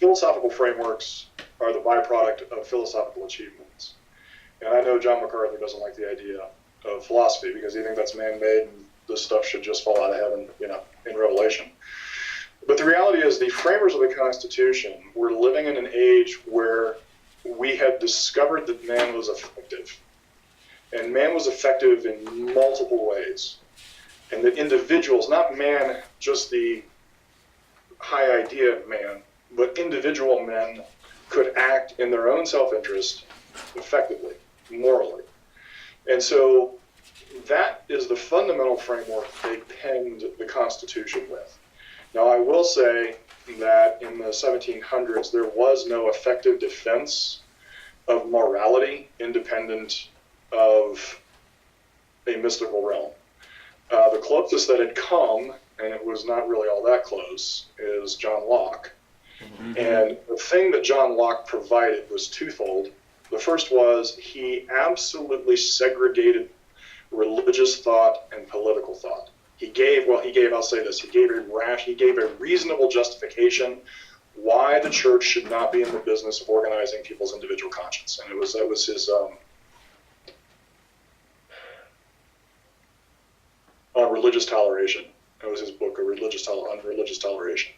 Philosophical frameworks are the byproduct of philosophical achievements. And I know John MacArthur doesn't like the idea of philosophy because he thinks that's man-made and this stuff should just fall out of heaven, in Revelation. But the reality is the framers of the Constitution were living in an age where we had discovered that man was effective. And man was effective in multiple ways. And that individuals, not man, just the high idea of man, but individual men could act in their own self-interest effectively, morally. And so that is the fundamental framework they penned the Constitution with. Now, I will say that in the 1700s, there was no effective defense of morality independent of a mystical realm. The closest that had come, and it was not really all that close, is John Locke. Mm-hmm. And the thing that John Locke provided was twofold. The first was he absolutely segregated religious thought and political thought. He gave a reasonable justification why the church should not be in the business of organizing people's individual conscience. And that was his on religious toleration. That was his book, on religious toleration.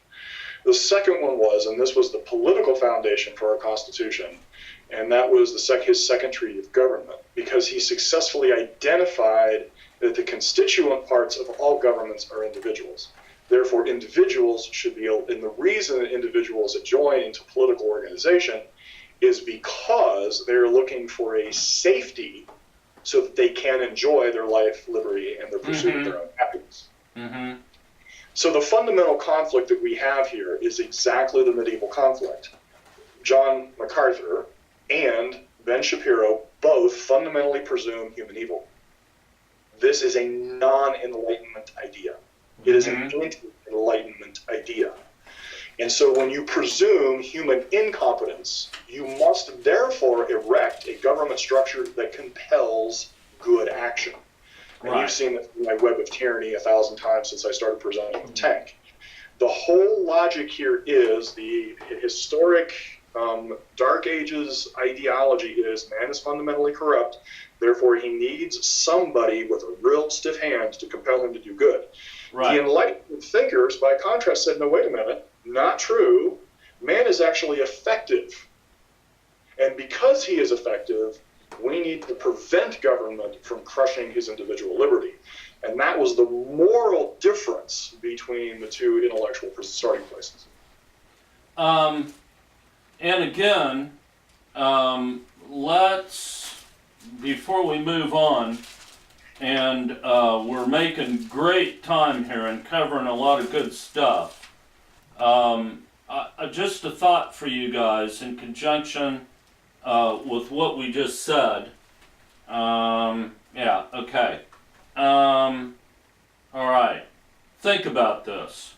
The second one was, and this was the political foundation for our Constitution, and that was his second treaty of government, because he successfully identified that the constituent parts of all governments are individuals. Therefore, individuals should be, and the reason that individuals join into political organization is because they're looking for a safety so that they can enjoy their life, liberty, and their pursuit of their own happiness. Mm-hmm. So the fundamental conflict that we have here is exactly the medieval conflict. John MacArthur and Ben Shapiro both fundamentally presume human evil. This is a non-Enlightenment idea. It is an anti-Enlightenment idea. And so when you presume human incompetence, you must therefore erect a government structure that compels good action. And You've seen this in my Web of Tyranny 1,000 times since I started presenting with TANC. The whole logic here is the historic Dark Ages ideology is man is fundamentally corrupt, therefore he needs somebody with a real stiff hand to compel him to do good. Right. The Enlightenment thinkers, by contrast, said, no, wait a minute, not true. Man is actually effective. And because he is effective, we need to prevent government from crushing his individual liberty. And that was the moral difference between the two intellectual starting places. And again, let's, before we move on, and we're making great time here and covering a lot of good stuff. Just a thought for you guys in conjunction with what we just said. Okay. All right. Think about this.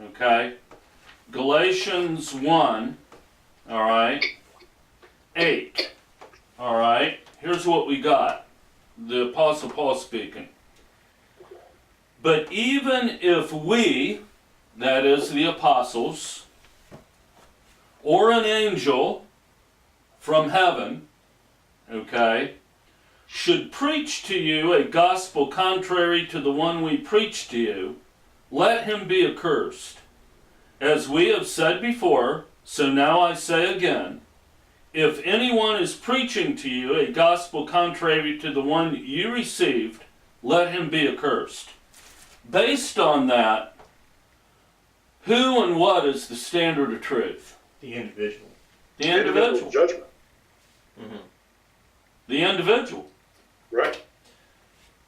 Okay. Galatians 1, all right, 8. All right. Here's what we got. The Apostle Paul speaking. But even if we, that is the apostles, or an angel from heaven, okay, should preach to you a gospel contrary to the one we preach to you, let him be accursed. As we have said before, so now I say again, if anyone is preaching to you a gospel contrary to the one you received, let him be accursed. Based on that, who and what is the standard of truth? The individual. The individual. Judgment. Mm-hmm. The individual. Right.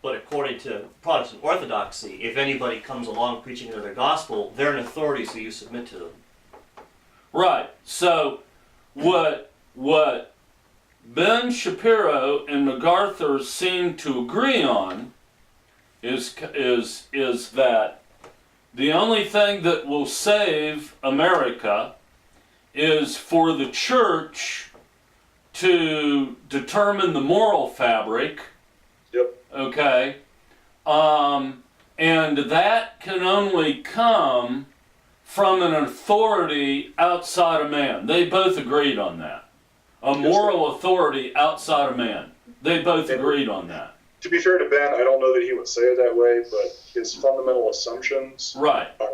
But according to Protestant orthodoxy, if anybody comes along preaching another gospel, they're an authority, so you submit to them. Right. So what what Ben Shapiro and MacArthur seem to agree on is that the only thing that will save America is for the church to determine the moral fabric. Yep. Okay. And that can only come from an authority outside of man. They both agreed on that. A moral authority outside of man. They both agreed on that. To be fair to Ben, I don't know that he would say it that way, but his fundamental assumptions Right. are...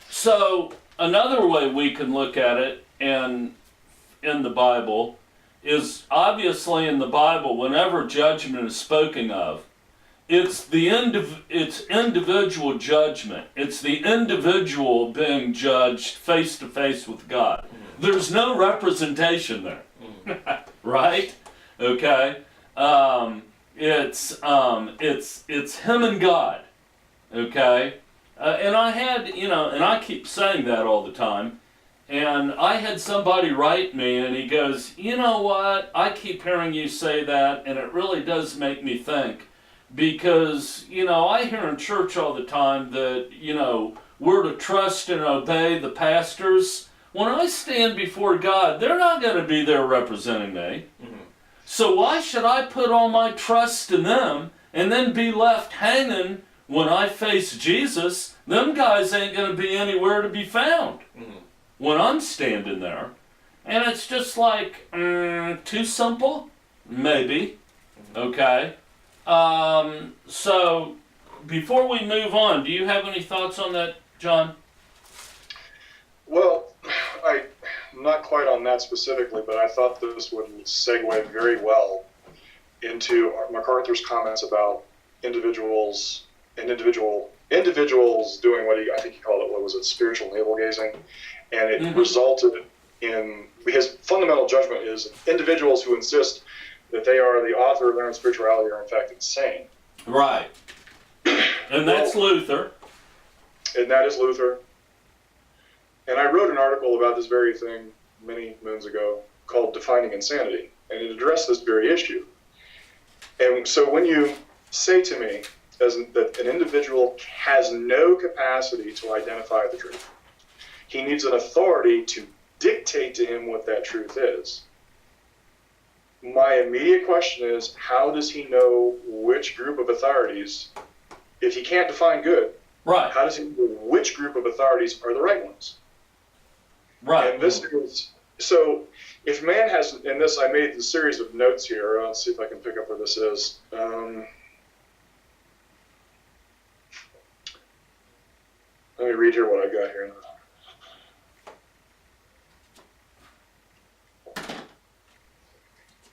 So another way we can look at it in the Bible is obviously in the Bible, whenever judgment is spoken of, it's individual judgment. It's the individual being judged face to face with God. There's no representation there, right? Okay, it's him and God. Okay, and I had and I keep saying that all the time. And I had somebody write me, and he goes, you know what? I keep hearing you say that, and it really does make me think. Because, I hear in church all the time that, we're to trust and obey the pastors. When I stand before God, they're not going to be there representing me. Mm-hmm. So why should I put all my trust in them and then be left hanging when I face Jesus? Them guys ain't going to be anywhere to be found. Mm-hmm. When I'm standing there. And it's just like, too simple? Maybe. Okay. So, before we move on, do you have any thoughts on that, John? Well, not quite on that specifically, but I thought this would segue very well into MacArthur's comments about individuals doing I think he called it, what was it, spiritual navel gazing. And it resulted in, his fundamental judgment is individuals who insist that they are the author of their own spirituality are in fact insane. Right. And that's Luther. And that is Luther. And I wrote an article about this very thing many moons ago called Defining Insanity, and it addressed this very issue. And so when you say to me that an individual has no capacity to identify the truth, he needs an authority to dictate to him what that truth is. My immediate question is, how does he know which group of authorities, if he can't define good, right? How does he know which group of authorities are the right ones? Right. And this is, so if man has, in this, I made a series of notes here. Let's see if I can pick up where this is. Let me read here what I got here.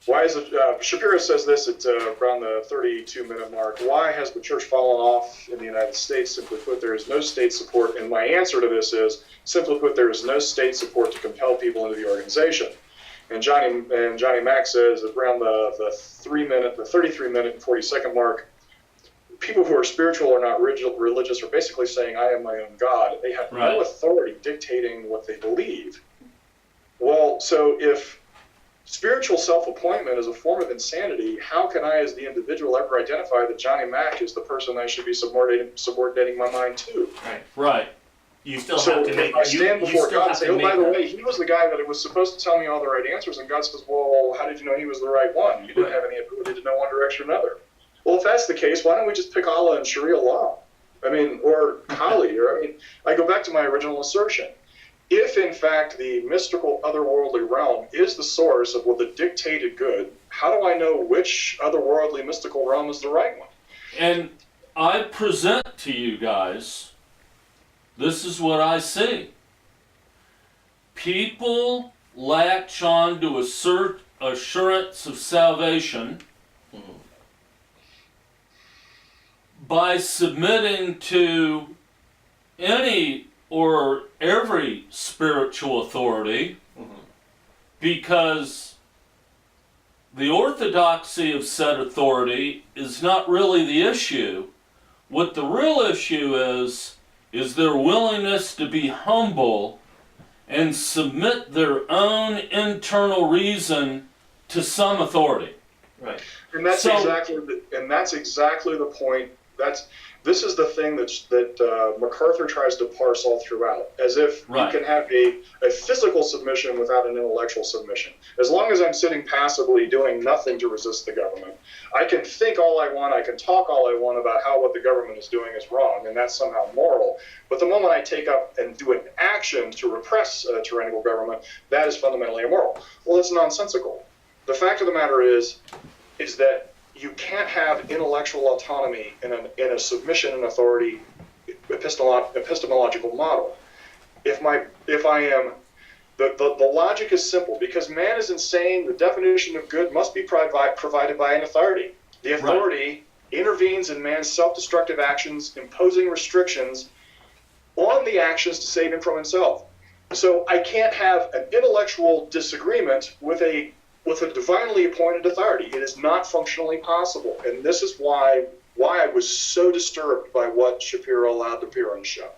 Why is Shapiro says this at around the 32-minute mark. Why has the church fallen off in the United States? Simply put, there is no state support. And my answer to this is, simply put, there is no state support to compel people into the organization. And Johnny Mack says around the 33-minute and 40-second mark, people who are spiritual or not religious are basically saying, I am my own God. They have no authority dictating what they believe. Well, so if spiritual self-appointment is a form of insanity, how can I, as the individual, ever identify that Johnny Mack is the person I should be subordinating my mind to? Right. You still have to make. I stand before God and say, "Oh, by the way, he was the guy that was supposed to tell me all the right answers," and God says, "Well, how did you know he was the right one? You didn't have any ability to know one direction or another." Well, if that's the case, why don't we just pick Allah and Sharia law? Or Kali, I go back to my original assertion. If, in fact, the mystical otherworldly realm is the source of the dictated good, how do I know which otherworldly mystical realm is the right one? And I present to you guys, this is what I see. People latch on to assurance of salvation by submitting to any or every spiritual authority, because the orthodoxy of said authority is not really the issue. What the real issue is their willingness to be humble and submit their own internal reason to some authority. Right. And that's exactly the point. This is the thing that MacArthur tries to parse all throughout, as if you can have a physical submission without an intellectual submission. As long as I'm sitting passively doing nothing to resist the government, I can think all I want, I can talk all I want about how what the government is doing is wrong, and that's somehow moral. But the moment I take up and do an action to repress a tyrannical government, that is fundamentally immoral. Well, it's nonsensical. The fact of the matter is that you can't have intellectual autonomy in a submission and authority epistemological model. The logic is simple. Because man is insane, the definition of good must be provided by an authority. The authority intervenes in man's self-destructive actions, imposing restrictions on the actions to save him from himself. So I can't have an intellectual disagreement with a divinely appointed authority. It is not functionally possible. And this is why I was so disturbed by what Shapiro allowed to appear on the show.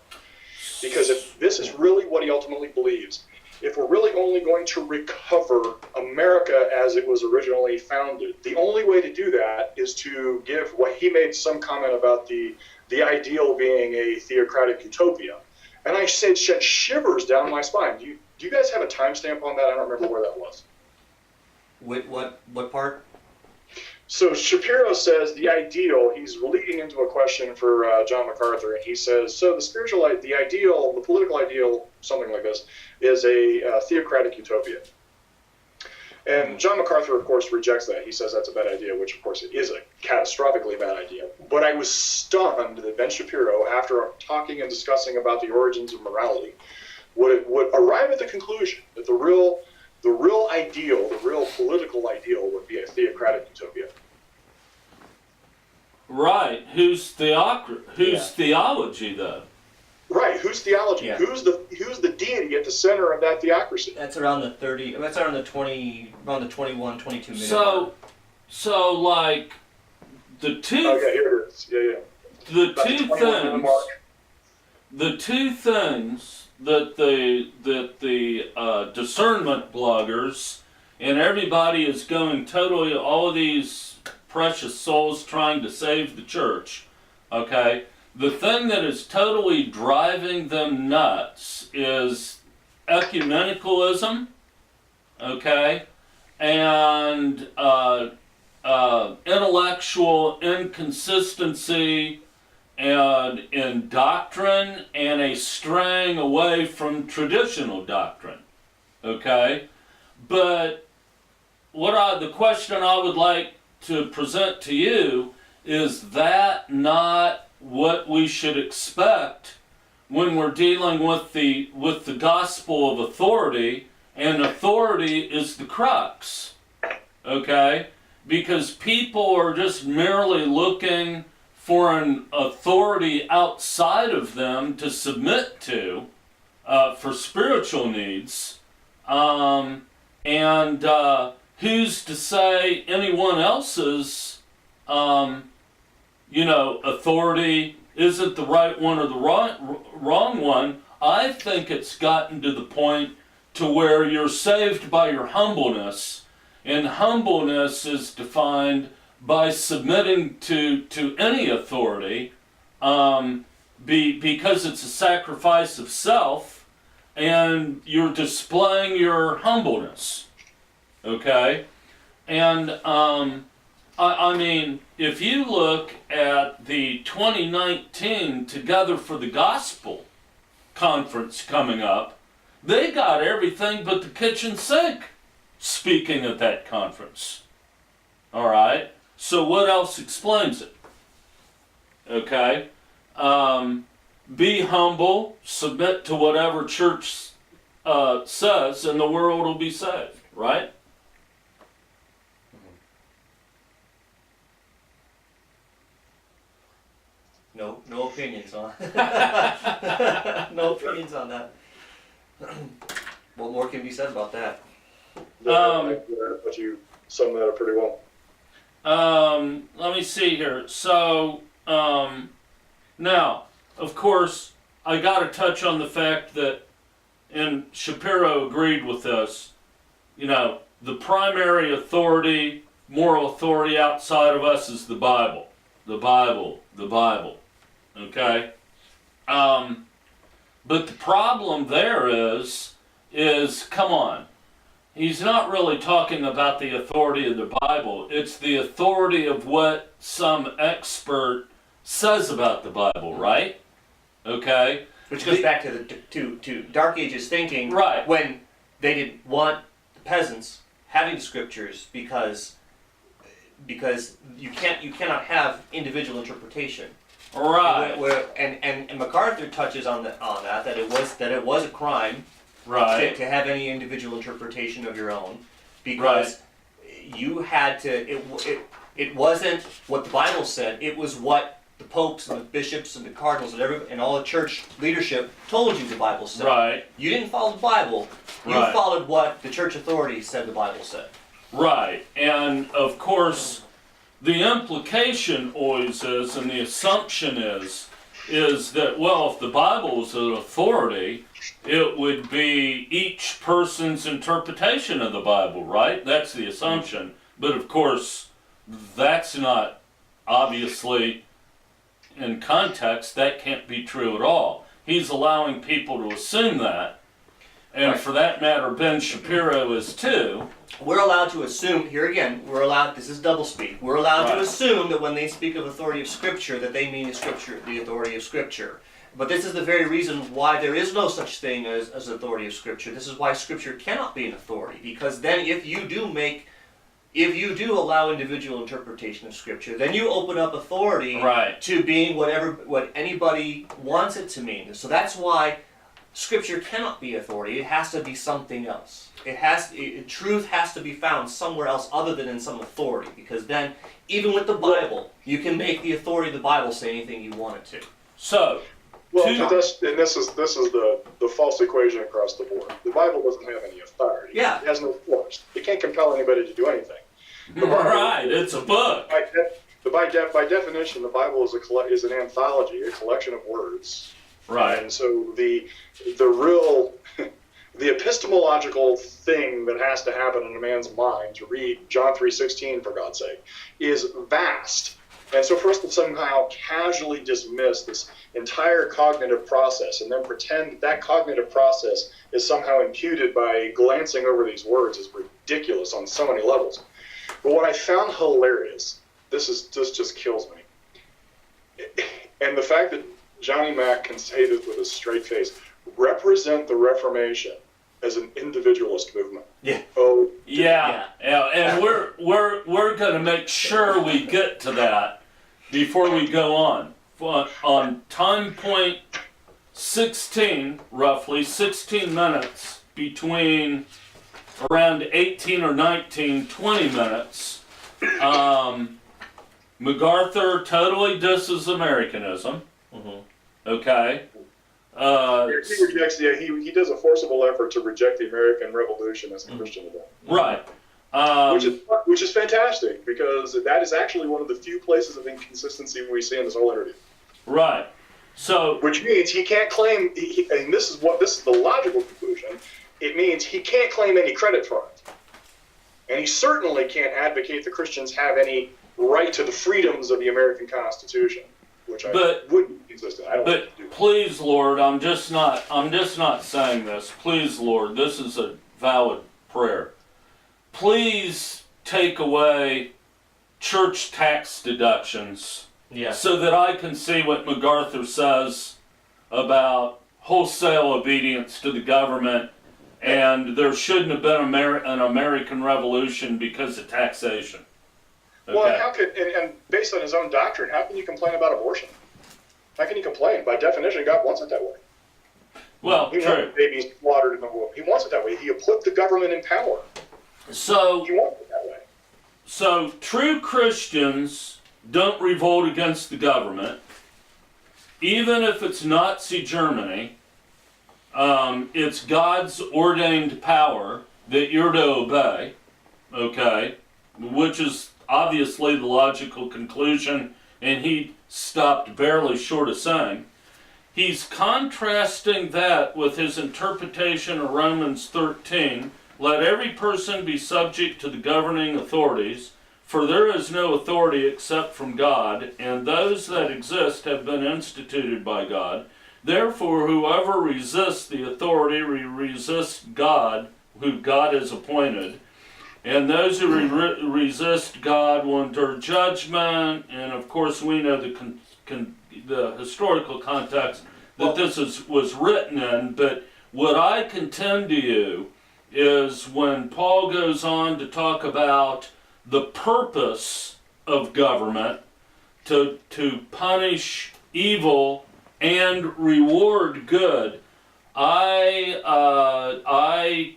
Because if this is really what he ultimately believes, if we're really only going to recover America as it was originally founded, the only way to do that is to give what he made some comment about the ideal being a theocratic utopia. And I said, shed shivers down my spine. Do you guys have a timestamp on that? I don't remember where that was. What part? So Shapiro says the ideal, he's leading into a question for John MacArthur, and he says, so the ideal, the political ideal, something like this, is a theocratic utopia. And John MacArthur, of course, rejects that. He says that's a bad idea, which, of course, it is a catastrophically bad idea. But I was stunned that Ben Shapiro, after talking and discussing about the origins of morality, would arrive at the conclusion that the real ideal, the real political ideal would be a theocratic utopia. Right. Whose theology, though? Right. Whose theology? Yeah. Who's the deity at the center of that theocracy? That's around the 30. That's around the 20. Around the 21, 22 minute. So like the two. Okay, here it is. Yeah. The two things that the discernment bloggers and everybody is going totally, all of these precious souls trying to save the church, okay? The thing that is totally driving them nuts is ecumenicalism, okay? And intellectual inconsistency and in doctrine, and a straying away from traditional doctrine, okay? But the question I would like to present to you is that not what we should expect when we're dealing with the gospel of authority, and authority is the crux, okay? Because people are just merely looking for an authority outside of them to submit to for spiritual needs, and who's to say anyone else's authority isn't the right one or the wrong one? I think it's gotten to the point to where you're saved by your humbleness, and humbleness is defined by submitting to any authority, because it's a sacrifice of self, and you're displaying your humbleness, okay? And I mean, if you look at the 2019 Together for the Gospel conference coming up, they got everything but the kitchen sink speaking at that conference, all right? So what else explains it? Okay? Be humble, submit to whatever church says, and the world will be saved, right? No opinions on. No opinions on that. What more can be said about that? But you summed that up pretty well. Let me see here. So, now, of course, I got to touch on the fact that, and Shapiro agreed with this, you know, the primary authority, moral authority outside of us is the Bible. The Bible. The Bible. Okay? But the problem there is, come on, he's not really talking about the authority of the Bible. It's the authority of what some expert says about the Bible, right? Okay? Which goes back to Dark Ages thinking, right, when they didn't want the peasants having scriptures because you cannot have individual interpretation. right, And MacArthur touches on that it was a crime, right, to have any individual interpretation of your own, because you had to. It wasn't what the Bible said. It was what the popes and the bishops and the cardinals and all the church leadership told you the Bible said. right, You didn't follow the Bible. You Right. followed what the church authorities said the Bible said. right. And of course, the implication always is, and the assumption is that, well, if the Bible is an authority, it would be each person's interpretation of the Bible, right? That's the assumption. But of course, that's not, obviously, in context, that can't be true at all. He's allowing people to assume that. And Right. for that matter, Ben Shapiro is too. We're allowed to assume, here again, this is doublespeak. We're allowed to Right. assume that when they speak of authority of Scripture, that they mean the authority of Scripture. But this is the very reason why there is no such thing as authority of Scripture. This is why Scripture cannot be an authority. Because then if you do allow individual interpretation of Scripture, then you open up authority Right. to being what anybody wants it to mean. So that's why Scripture cannot be authority. It has to be something else. Truth has to be found somewhere else other than in some authority. Because then, even with the Bible, you can make the authority of the Bible say anything you want it to. So, Well, Two- this is the false equation across the board. The Bible doesn't have any authority. Yeah. It has no force. It can't compel anybody to do anything. right, it's a book. By definition, the Bible is an anthology, a collection of words. Right. And so the epistemological thing that has to happen in a man's mind to read John 3:16, for God's sake, is vast. And so for us to somehow casually dismiss this entire cognitive process and then pretend that cognitive process is somehow imputed by glancing over these words is ridiculous on so many levels. But what I found hilarious, this just kills me, and the fact that Johnny Mac can say this with a straight face, represent the Reformation as an individualist movement. Yeah. Oh, Yeah, and we're going to make sure we get to that before we go on. On time point 16, roughly 16 minutes between around 18 or 19, 20 minutes, MacArthur totally disses Americanism. Mm-hmm. Okay. he rejects he does a forcible effort to reject the American Revolution as a Christian event. Right. Which is fantastic, because that is actually one of the few places of inconsistency we see in this whole interview. Right. So, Which means he can't claim, and this is the logical conclusion, it means he can't claim any credit for it. And he certainly can't advocate the Christians have any right to the freedoms of the American Constitution, which I wouldn't be consistent. I don't but think to do. please, Lord, I'm just not saying this. Please, Lord, this is a valid prayer. Please take away church tax deductions Yes. so that I can see what MacArthur says about wholesale obedience to the government, and there shouldn't have been an American Revolution because of taxation. Okay. Well, how could, and based on his own doctrine, how can you complain about abortion? How can you complain? By definition, God wants it that way. Well, He true. wants babies slaughtered in the womb. He wants it that way. He put the government in power. So, He wants it that way. So true Christians don't revolt against the government, even if it's Nazi Germany. It's God's ordained power that you're to obey, okay, which is obviously the logical conclusion, and he stopped barely short of saying. he's contrasting that with his interpretation of Romans 13. Let every person be subject to the governing authorities, for there is no authority except from God, and those that exist have been instituted by God. Therefore, whoever resists the authority resists God, who God has appointed. And those who resist God will endure judgment. And of course, we know the historical context that this was written in. But what I contend to you is when Paul goes on to talk about the purpose of government to punish evil and reward good, I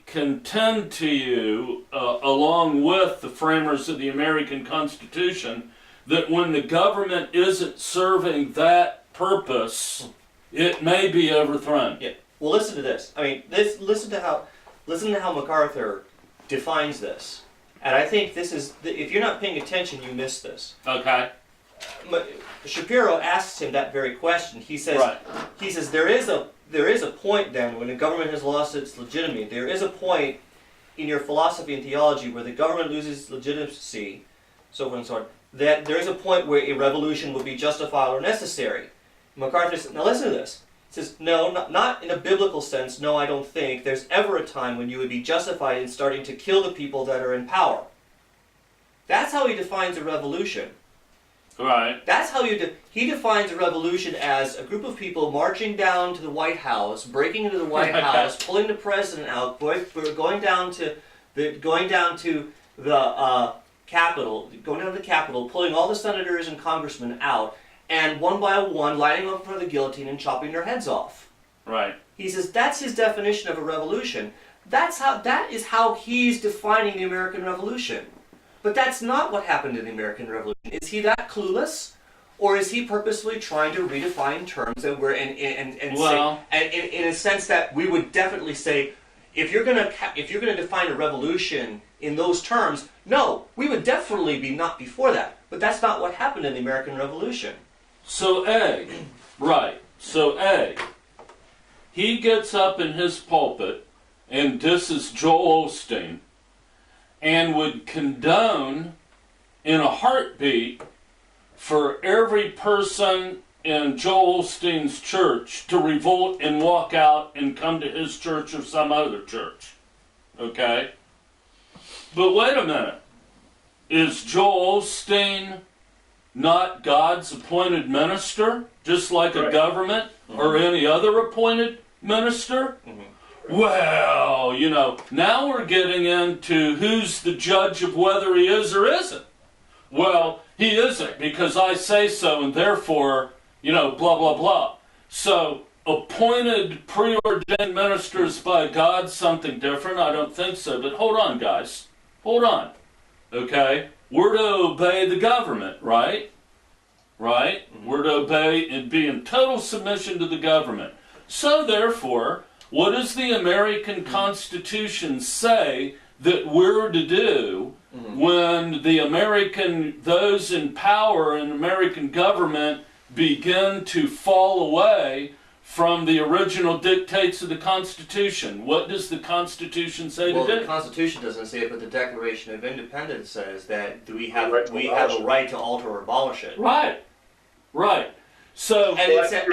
contend to you, along with the framers of the American Constitution, that when the government isn't serving that purpose, it may be overthrown. Yeah. Well, listen to this. I mean, listen to how MacArthur defines this. And I think this is, if you're not paying attention, you miss this. Okay. Shapiro asks him that very question. He says, Right. there is a point then when the government has lost its legitimacy. There is a point in your philosophy and theology where the government loses legitimacy, so forth and so on, that there is a point where a revolution would be justified or necessary. MacArthur says, now listen to this. He says, no, not in a biblical sense, no, I don't think there's ever a time when you would be justified in starting to kill the people that are in power. That's how he defines a revolution. Right. That's how he defines a revolution as a group of people marching down to the White House, breaking into the White House, pulling the president out, going down to the Capitol, pulling all the senators and congressmen out, and one by one lining them up for the guillotine and chopping their heads off. Right. He says that's his definition of a revolution. That is how he's defining the American Revolution. But that's not what happened in the American Revolution. Is he that clueless, or is he purposely trying to redefine terms and say, in a sense that we would definitely say, if you're going to define a revolution in those terms, no, we would definitely be not before that. But that's not what happened in the American Revolution. So he gets up in his pulpit and disses Joel Osteen, and would condone in a heartbeat for every person in Joel Osteen's church to revolt and walk out and come to his church or some other church. Okay? But wait a minute. Is Joel Osteen not God's appointed minister, just like a government or any other appointed minister? Well, now we're getting into who's the judge of whether he is or isn't. Well, he isn't because I say so, and therefore, blah, blah, blah. So, appointed, preordained ministers by God, something different? I don't think so. But hold on, guys. Hold on. Okay? We're to obey the government, right? Right? We're to obey and be in total submission to the government. So, therefore, what does the American Constitution say that we're to do when those in power in American government begin to fall away from the original dictates of the Constitution? What does the Constitution say to do? Well, the Constitution doesn't say it, but the Declaration of Independence says that we have a right to alter or abolish it. Right. So, That's a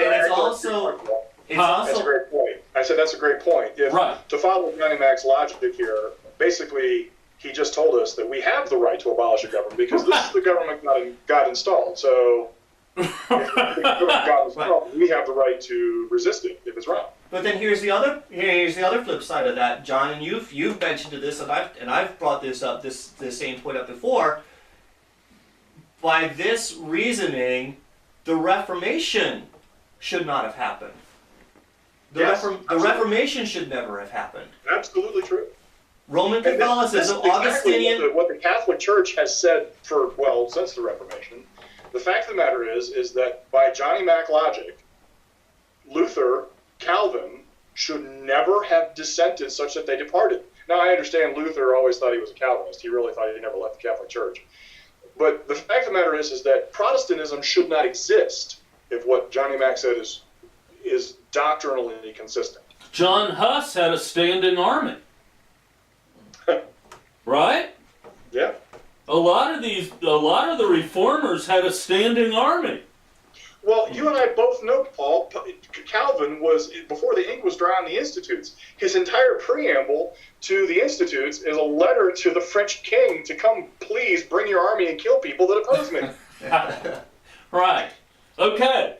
great point. I said that's a great point. To follow Johnny Mac's logic here, basically he just told us that we have the right to abolish a government because this is the government God installed. So if God installed, we have the right to resist it if it's wrong. But then here's the other flip side of that, John, and you've mentioned this, and I've brought this up, this same point up before. By this reasoning, the Reformation should not have happened. The Reformation should never have happened. Absolutely true. Roman Catholicism, Augustinian. Exactly what the Catholic Church has said since the Reformation. The fact of the matter is that by Johnny Mac logic, Luther, Calvin should never have dissented such that they departed. Now, I understand Luther always thought he was a Calvinist. He really thought he never left the Catholic Church. But the fact of the matter is that Protestantism should not exist if what Johnny Mac said is is doctrinally consistent. John Huss had a standing army. Right? Yeah. A lot of the reformers had a standing army. Well, you and I both know, Paul, Calvin was, before the ink was dry on the Institutes, his entire preamble to the Institutes is a letter to the French king to come, please, bring your army and kill people that oppose me. Right. Okay.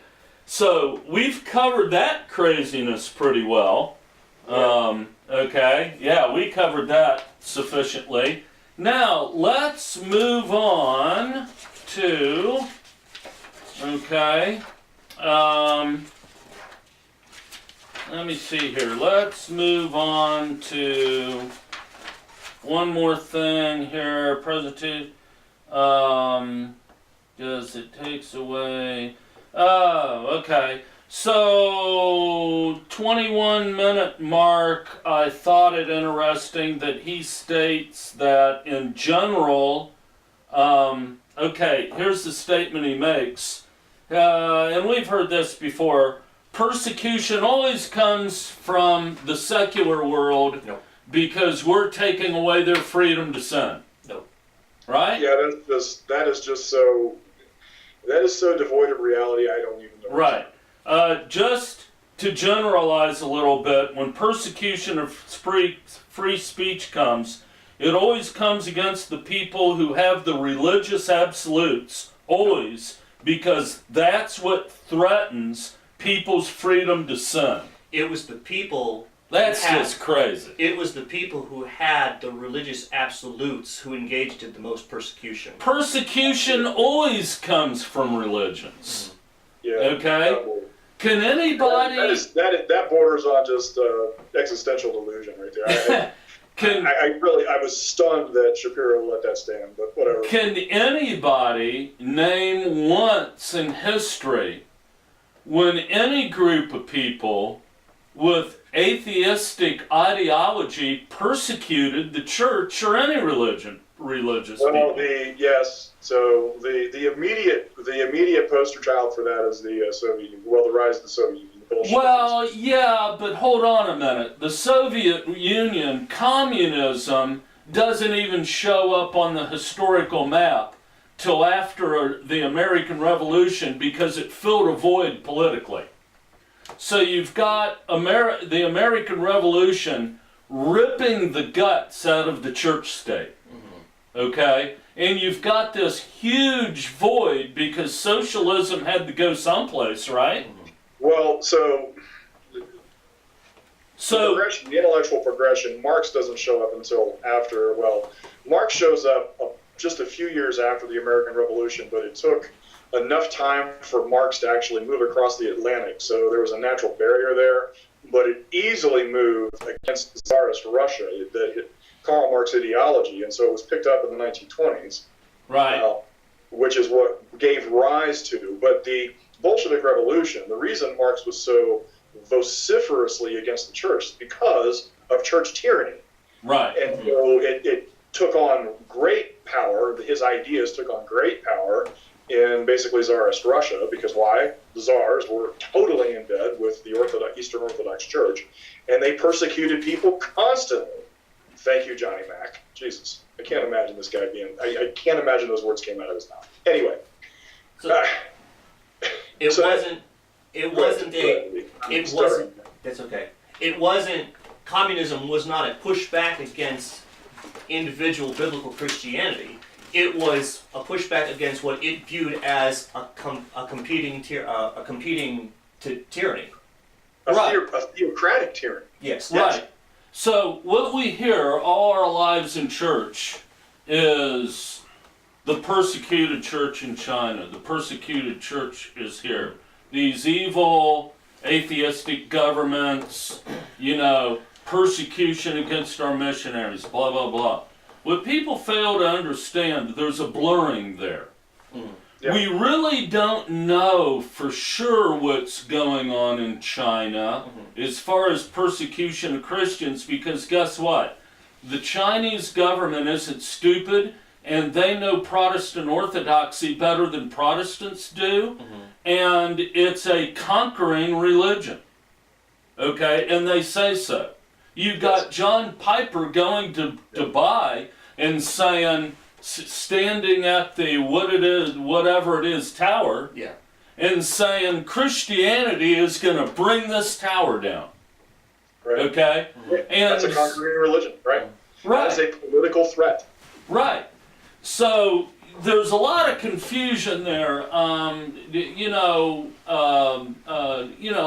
So we've covered that craziness pretty well. Okay. Yeah, we covered that sufficiently. Now, let's move on to... Okay. Let me see here. Let's move on to one more thing here. Because it takes away. Oh, okay. So, 21-minute mark, I thought it interesting that he states that in general, okay, here's the statement he makes. And we've heard this before. Persecution always comes from the secular world because we're taking away their freedom to sin. Right? Yeah, that is so devoid of reality, I don't even know. Right. Just to generalize a little bit, when persecution of free speech comes, it always comes against the people who have the religious absolutes, always, because that's what threatens people's freedom to sin. It was the people... That's just crazy. It was the people who had the religious absolutes who engaged in the most persecution. Persecution always comes from religions. Yeah. Okay? Can anybody... That borders on just existential delusion right there. I was stunned that Shapiro let that stand, but whatever. Can anybody name once in history when any group of people with atheistic ideology persecuted the church or any religious people? Yes. So the immediate poster child for that is the Soviet Union. Well, the rise of the Soviet Union. Well, yeah, but hold on a minute. The Soviet Union, communism, doesn't even show up on the historical map till after the American Revolution because it filled a void politically. So you've got the American Revolution ripping the guts out of the church state. Okay? And you've got this huge void because socialism had to go someplace, right? Well, so the intellectual progression, Marx doesn't show up until after, Marx shows up just a few years after the American Revolution, but it took enough time for Marx to actually move across the Atlantic, so there was a natural barrier there, but it easily moved against Tsarist Russia, Karl Marx ideology, and so it was picked up in the 1920s. Right. Which is what gave rise to, but the Bolshevik Revolution, the reason Marx was so vociferously against the church is because of church tyranny. Right. And so it took on great power, his ideas took on great power in basically Tsarist Russia, because why? The Tsars were totally in bed with the Eastern Orthodox Church, and they persecuted people constantly. Thank you, Johnny Mac. Jesus, I can't imagine this guy being, I can't imagine those words came out of his mouth. Anyway. Communism was not a pushback against individual biblical Christianity. It was a pushback against what it viewed as a competing tyranny. A theocratic tyranny. Yes. Right. So what we hear all our lives in church is the persecuted church in China. The persecuted church is here. These evil atheistic governments, persecution against our missionaries, blah, blah, blah. What people fail to understand, there's a blurring there. Yeah. We really don't know for sure what's going on in China as far as persecution of Christians, because guess what? The Chinese government isn't stupid, and they know Protestant orthodoxy better than Protestants do, and it's a conquering religion. Okay, and they say so. You got John Piper going to Dubai and saying, standing at the whatever it is tower, Yeah. and saying Christianity is going to bring this tower down. Right. Okay, and That's a conquering religion, right? right, That is a political threat. right. So there's a lot of confusion there.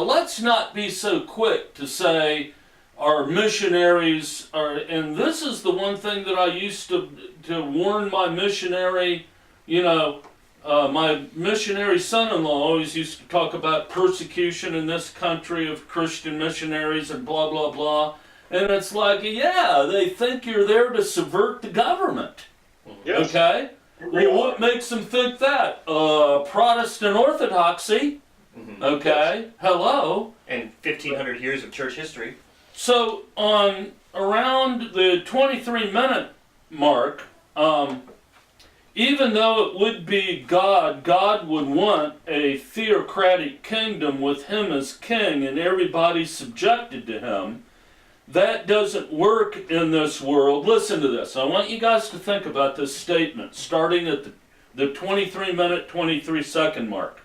Let's not be so quick to say our missionaries are, and this is the one thing that I used to warn my missionary, my missionary son-in-law always used to talk about persecution in this country of Christian missionaries and blah, blah, blah. And it's like, yeah, they think you're there to subvert the government. Yes. Okay? Well, what makes them think that? Protestant orthodoxy. Okay? Hello? And 1,500 years of church history. So, on around the 23-minute mark, even though it would be God would want a theocratic kingdom with him as king and everybody subjected to him. That doesn't work in this world. Listen to this. I want you guys to think about this statement starting at the 23-minute, 23-second mark.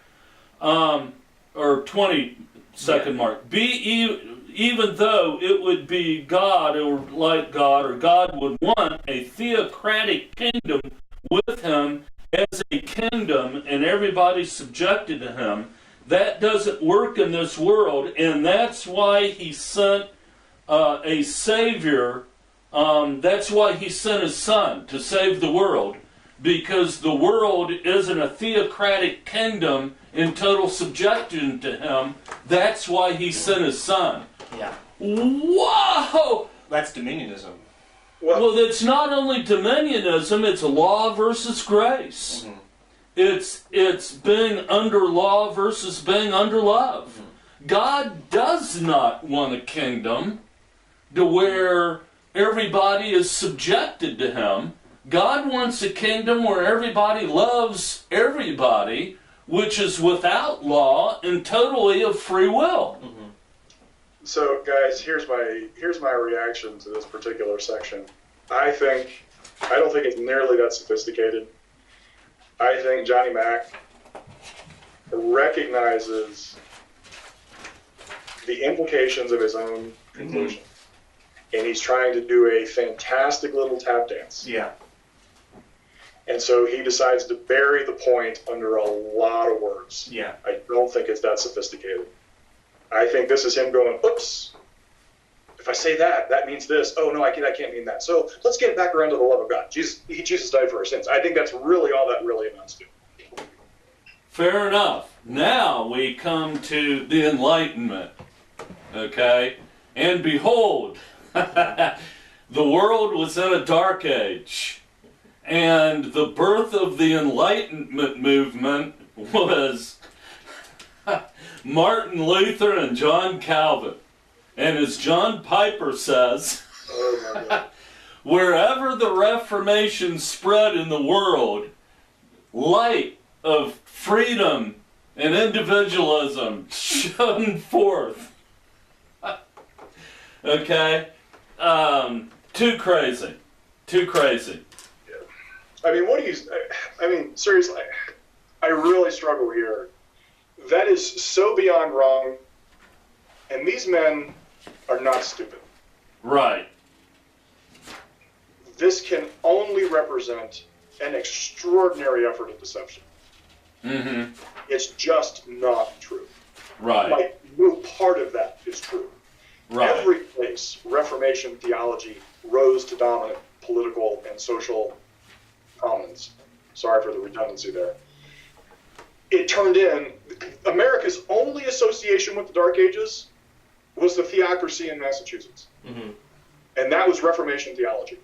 Or 20-second mark. Even though it would be God or like God, or God would want a theocratic kingdom with him as a kingdom and everybody subjected to him, that doesn't work in this world, and that's why he sent a Savior. That's why he sent his Son to save the world, because the world isn't a theocratic kingdom in total subjection to him. That's why he sent his Son. Yeah. Whoa! That's dominionism. Well, it's not only dominionism, it's law versus grace. It's being under law versus being under love. God does not want a kingdom to where everybody is subjected to him. God wants a kingdom where everybody loves everybody, which is without law and totally of free will. So, guys, here's my reaction to this particular section. I don't think it's nearly that sophisticated. I think Johnny Mac recognizes the implications of his own conclusion. And he's trying to do a fantastic little tap dance. Yeah. And so he decides to bury the point under a lot of words. Yeah. I don't think it's that sophisticated. I think this is him going, oops, if I say that, that means this. Oh, no, I can't mean that. So let's get back around to the love of God. Jesus died for our sins. I think that's really all that really amounts to. Fair enough. Now we come to the Enlightenment. Okay? And behold, the world was in a dark age. And the birth of the Enlightenment movement was Martin Luther and John Calvin. And as John Piper says, Oh, my God. wherever the Reformation spread in the world, light of freedom and individualism shone forth. Okay? Too crazy. Too crazy. Seriously, I really struggle here. That is so beyond wrong, and these men are not stupid. Right. This can only represent an extraordinary effort of deception. It's just not true. Right. Like, no part of that is true. Right. Every place Reformation theology rose to dominant political and social prominence. Sorry for the redundancy there. It turned in, America's only association with the Dark Ages was the theocracy in Massachusetts. And that was Reformation theology.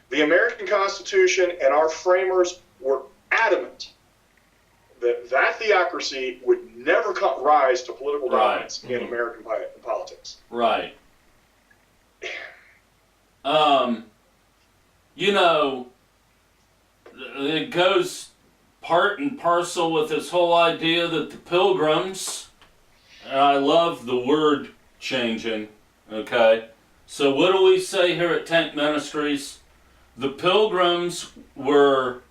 The American Constitution and our framers were adamant that that theocracy would never rise to political dominance in American politics. Right. it goes part and parcel with this whole idea that the pilgrims, and I love the word changing, okay? So what do we say here at TANC Ministries? The pilgrims were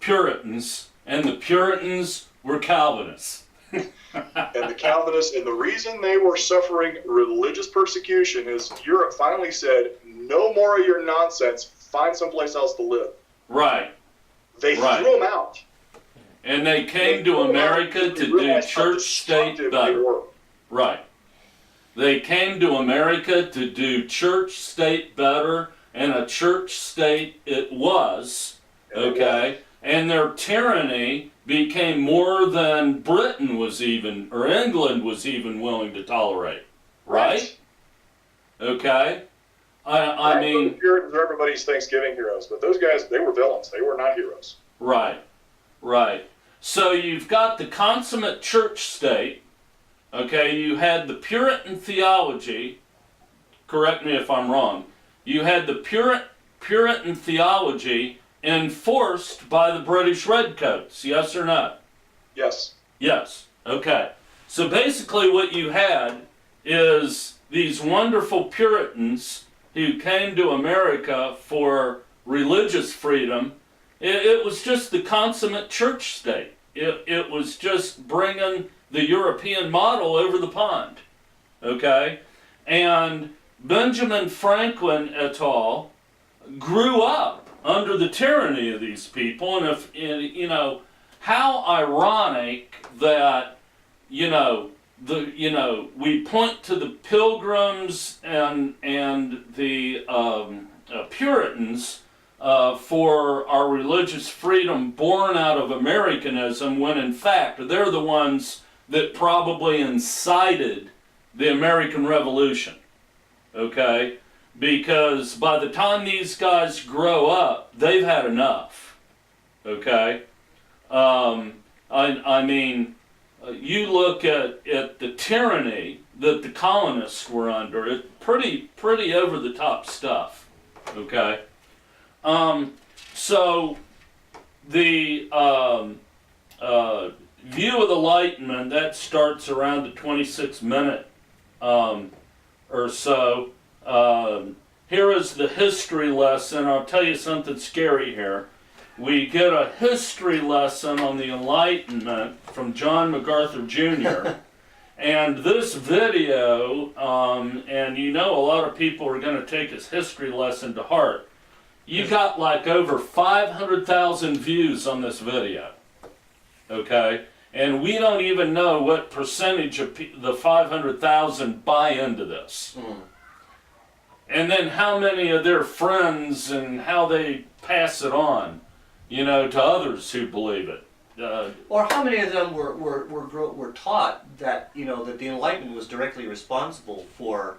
Puritans, and the Puritans were Calvinists. And the Calvinists, and the reason they were suffering religious persecution is Europe finally said, no more of your nonsense, find someplace else to live. Right. They threw them out. And they came to America to do church-state better. Right. They came to America to do church-state better, and a church-state it was, okay? And their tyranny became more than Britain was even, or England was even willing to tolerate, right? Okay? I mean... The Puritans are everybody's Thanksgiving heroes, but those guys, they were villains. They were not heroes. Right, right. So you've got the consummate church state, okay? You had the Puritan theology, correct me if I'm wrong, you had the Puritan theology enforced by the British Redcoats, yes or no? Yes. Yes, okay. So basically what you had is these wonderful Puritans who came to America for religious freedom. It was just the consummate church state. It was just bringing the European model over the pond, okay? And Benjamin Franklin et al. Grew up under the tyranny of these people, and how ironic that, we point to the Pilgrims and the Puritans for our religious freedom born out of Americanism, when in fact they're the ones that probably incited the American Revolution, okay? Because by the time these guys grow up, they've had enough, okay? I mean, you look at the tyranny that the colonists were under, it pretty over the top stuff, okay? So the view of the Enlightenment, that starts around the 26-minute or so. Here is the history lesson. I'll tell you something scary here. We get a history lesson on the Enlightenment from John MacArthur Jr. And this video, and a lot of people are going to take his history lesson to heart. You got like over 500,000 views on this video, okay? And we don't even know what percentage of the 500,000 buy into this. And then how many of their friends and how they pass it on, to others who believe it. Or how many of them were taught that that the Enlightenment was directly responsible for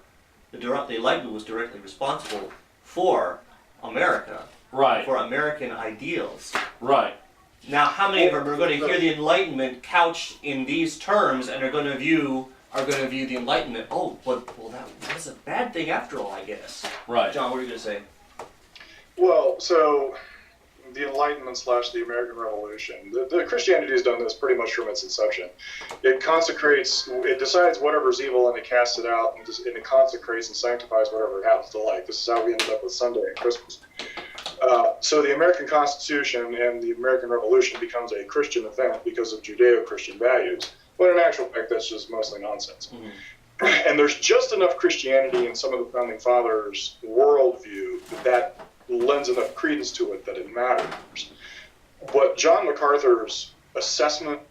the Enlightenment was directly responsible for America, right? For American ideals, right? Now, how many of them are going to hear the Enlightenment couched in these terms and are going to view the Enlightenment? Oh, well, that was a bad thing after all, I guess. Right. John, what were you going to say? Well, so the Enlightenment / the American Revolution, the Christianity has done this pretty much from its inception. It decides whatever's evil and it casts it out, and it consecrates and sanctifies whatever it happens to like. This is how we ended up with Sunday and Christmas. So the American Constitution and the American Revolution becomes a Christian event because of Judeo-Christian values. When in actual fact, that's just mostly nonsense. Mm-hmm. And there's just enough Christianity in some of the Founding Fathers' worldview that lends enough credence to it that it matters. But John MacArthur's assessment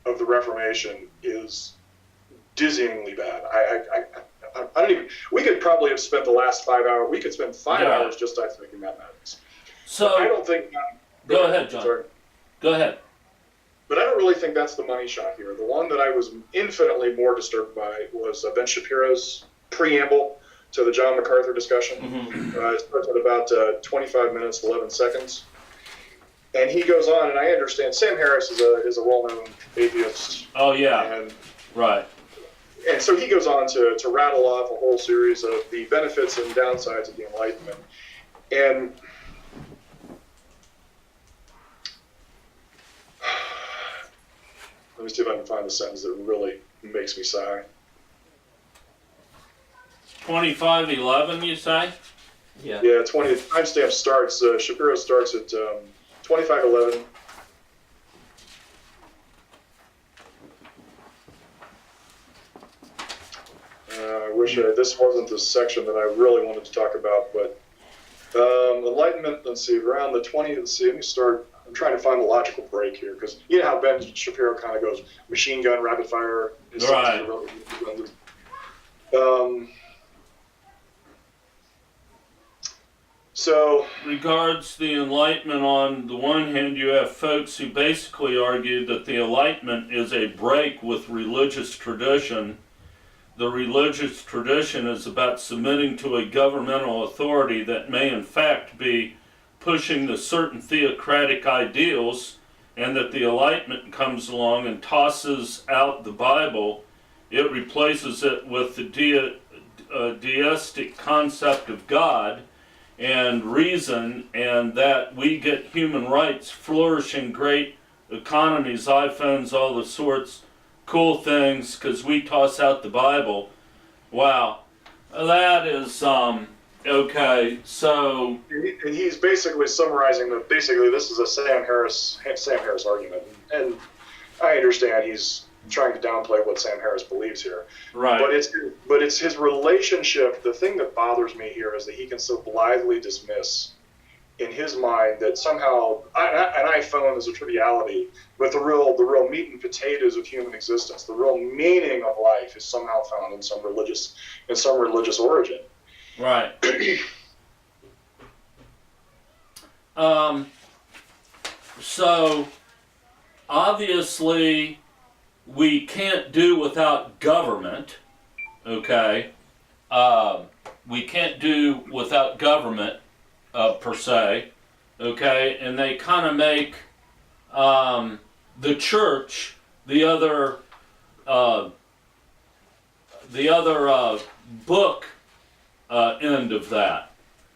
of the Reformation is dizzyingly bad. I don't even. We could probably have spent the last 5 hours. We could spend 5 hours just dissecting mathematics. So but I don't think. Go ahead, John. Sorry. Go ahead. But I don't really think that's the money shot here. The one that I was infinitely more disturbed by was Ben Shapiro's preamble to the John MacArthur discussion. Mm-hmm. It starts at about 25 minutes, 11 seconds. And he goes on, and I understand Sam Harris is a well-known atheist. Oh, yeah. And, right. And so he goes on to rattle off a whole series of the benefits and downsides of the Enlightenment. And Let me see if I can find the sentence that really makes me sigh. 25:11, you say? Yeah. Yeah, 20. The timestamp starts. Shapiro starts at 25:11. I wish this wasn't the section that I really wanted to talk about, but Enlightenment. Let's see, around the 20th. Let's see. Let me start. I'm trying to find the logical break here because you know how Ben Shapiro kind of goes machine gun, rapid fire. Right. So, Regards the Enlightenment, on the one hand, you have folks who basically argue that the Enlightenment is a break with religious tradition. The religious tradition is about submitting to a governmental authority that may in fact be pushing the certain theocratic ideals, and that the Enlightenment comes along and tosses out the Bible. It replaces it with the deistic concept of God and reason, and that we get human rights, flourishing, great economies, iPhones, all the sorts, cool things, because we toss out the Bible. Wow, that is okay. So, and he's basically summarizing that. Basically, this is a Sam Harris argument, and I understand he's trying to downplay what Sam Harris believes here. right, But it's his relationship. The thing that bothers me here is that he can so blithely dismiss, in his mind, that somehow an iPhone is a triviality, but the real meat and potatoes of human existence, the real meaning of life, is somehow found in some religious origin. right. So obviously we can't do without government, okay? We can't do without government per se, okay? And they kind of make the church the other book end of that,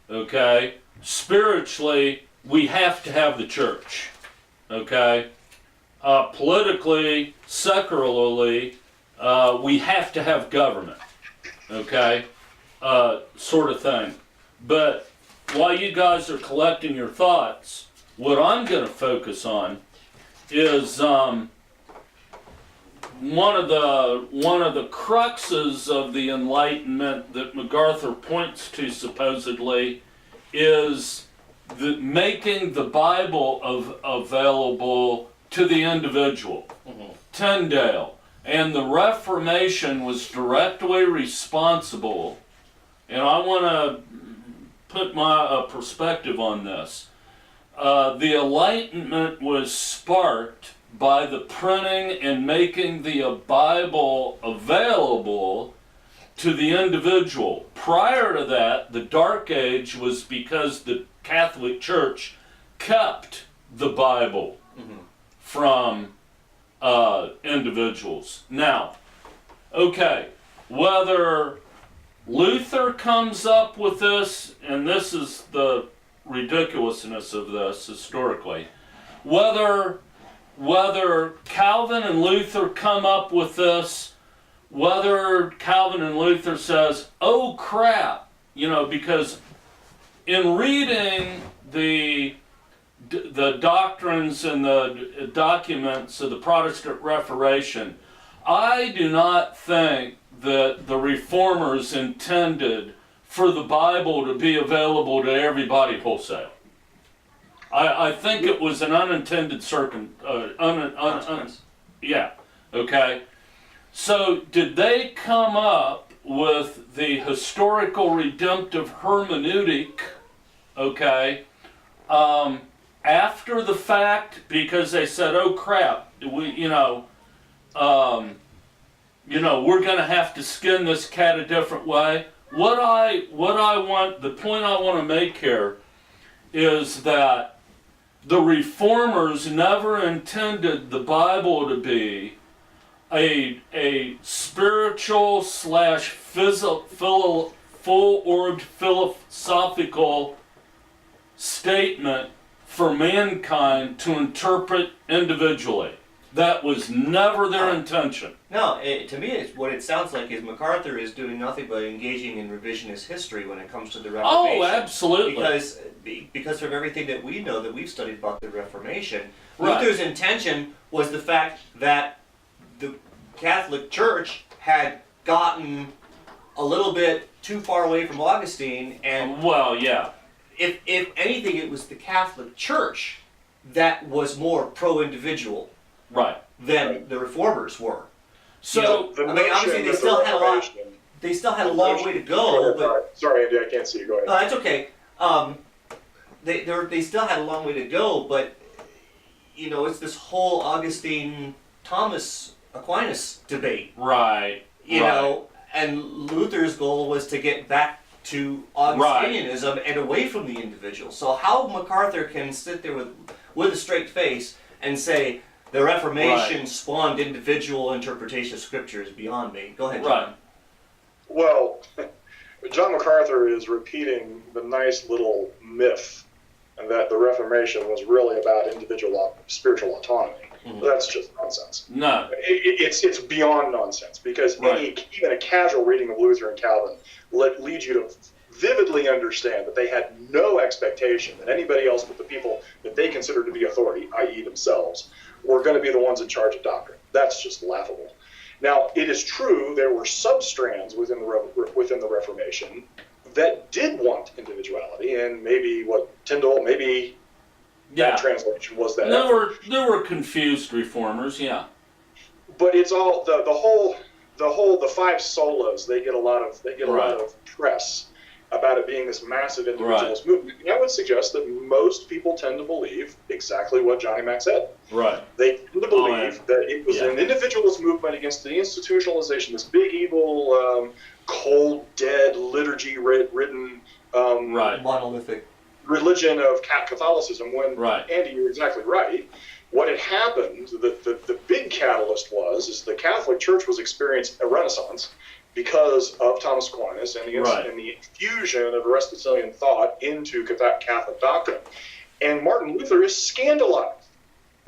okay? Spiritually, we have to have the church, okay? Politically, secularly, we have to have government, okay? Sort of thing. But while you guys are collecting your thoughts, what I'm going to focus on is one of the cruxes of the Enlightenment that MacArthur points to, supposedly, is making the Bible available to the individual. Mm-hmm. Tyndale. And the Reformation was directly responsible, and I want to put my perspective on this. The Enlightenment was sparked by the printing and making the Bible available to the individual. Prior to that, the Dark Age was because the Catholic Church kept the Bible from individuals. Now, okay, whether Luther comes up with this, and this is the ridiculousness of this historically, whether Calvin and Luther come up with this, whether Calvin and Luther says, oh crap, because in reading the doctrines and the documents of the Protestant Reformation, I do not think that the Reformers intended for the Bible to be available to everybody wholesale. I think it was an unintended Consequence. yeah, okay. So did they come up with the historical redemptive hermeneutic, okay, after the fact, because they said, oh crap, we're going to have to skin this cat a different way? The point I want to make here is that the Reformers never intended the Bible to be a spiritual / full-orbed philosophical statement for mankind to interpret individually. That was never their intention. No, to me, what it sounds like is MacArthur is doing nothing but engaging in revisionist history when it comes to the Reformation. Oh, absolutely. Because of everything that we know that we've studied about the Reformation, Right. Luther's intention was the fact that the Catholic Church had gotten a little bit too far away from Augustine, and Well, yeah. if anything, it was the Catholic Church that was more pro-individual Right. than the Reformers were. So, The I mean, obviously notion they that still the had a lot. Reformation- They still had a long way to go, but Sorry, Andy, I can't see you. Go ahead. no, that's okay. They still had a long way to go, but you know, it's this whole Augustine Thomas Aquinas debate. right. You right. know, and Luther's goal was to get back to Augustinianism and away from the individual. So how MacArthur can sit there with a straight face and say the Reformation spawned individual interpretation of Scripture is beyond me. Go ahead, John. Right. Well, John MacArthur is repeating the nice little myth that the Reformation was really about individual spiritual autonomy. Mhm. That's just nonsense. No. It's beyond nonsense, because even a casual reading of Luther and Calvin leads you to vividly understand that they had no expectation that anybody else but the people that they considered to be authority, i.e. themselves, were going to be the ones in charge of doctrine. That's just laughable. Now, it is true there were substrands within the Reformation that did want individuality, and maybe Tyndale, Yeah. that translation was that. There were confused reformers, yeah. But it's all the five solas. They get a lot of press about it being this massive individualist movement. And I would suggest that most people tend to believe exactly what Johnny Mac said. Right. They tend to believe that it was an individualist movement against the institutionalization, this big evil, cold, dead, liturgy-ridden Monolithic. religion of Catholicism. When Andy, you're exactly right. What had happened, the big catalyst is the Catholic Church was experiencing a renaissance because of Thomas Aquinas and the infusion of Aristotelian thought into Catholic doctrine. And Martin Luther is scandalized.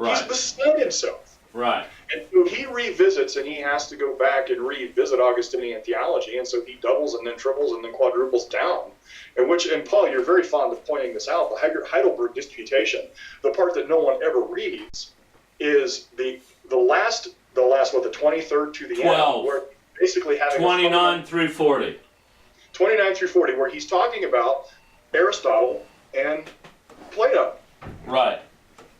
He's beside himself. Right. And so he revisits, and he has to go back and revisit Augustinian theology, and so he doubles and then triples and then quadruples down. And Paul, you're very fond of pointing this out, the Heidelberg Disputation, the part that no one ever reads, is the last, the 23rd to the 12. end, where basically having 29 through 40. 29 through 40, where he's talking about Aristotle and Plato. Right.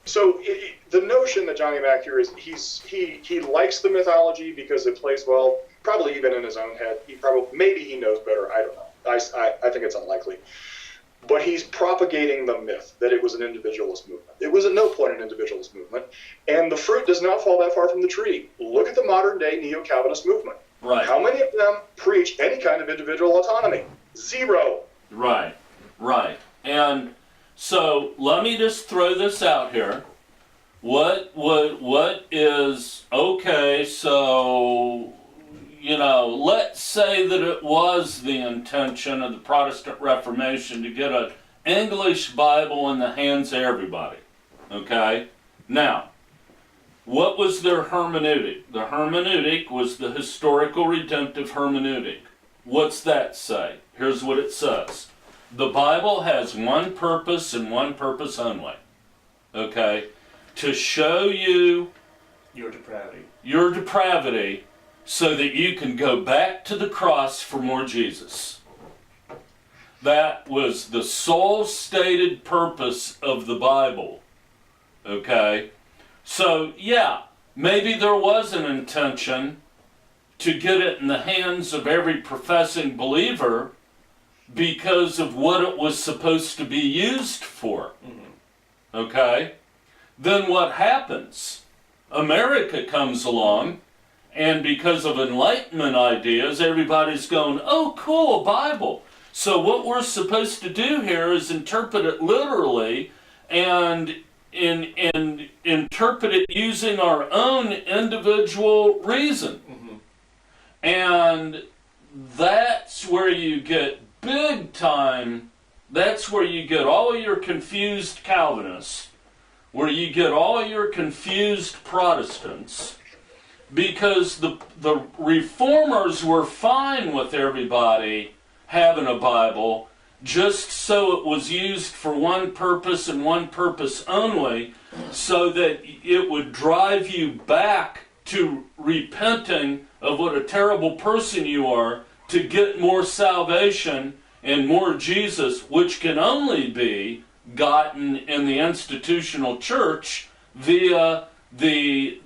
So the notion that Johnny Mac here is he likes the mythology because it plays well, probably even in his own head. Maybe he knows better. I don't know. I think it's unlikely. But he's propagating the myth that it was an individualist movement. It was at no point an individualist movement, and the fruit does not fall that far from the tree. Look at the modern day neo-Calvinist movement. Right. How many of them preach any kind of individual autonomy? Zero. Right. And so let me just throw this out here. What is okay? So, let's say that it was the intention of the Protestant Reformation to get an English Bible in the hands of everybody. Okay? Now, what was their hermeneutic? The hermeneutic was the historical redemptive hermeneutic. What's that say? Here's what it says. The Bible has one purpose and one purpose only. Okay? To show you Your depravity. Your depravity so that you can go back to the cross for more Jesus. That was the sole stated purpose of the Bible. Okay? So, yeah, maybe there was an intention to get it in the hands of every professing believer because of what it was supposed to be used for. Mm-hmm. Okay? Then what happens? America comes along, and because of Enlightenment ideas, everybody's going, oh, cool, Bible. So what we're supposed to do here is interpret it literally and interpret it using our own individual reason. Mm-hmm. And that's where you get big time, that's where you get all your confused Calvinists where you get all your confused Protestants, because the reformers were fine with everybody having a Bible, just so it was used for one purpose and one purpose only, so that it would drive you back to repenting of what a terrible person you are, to get more salvation and more Jesus, which can only be gotten in the institutional church via the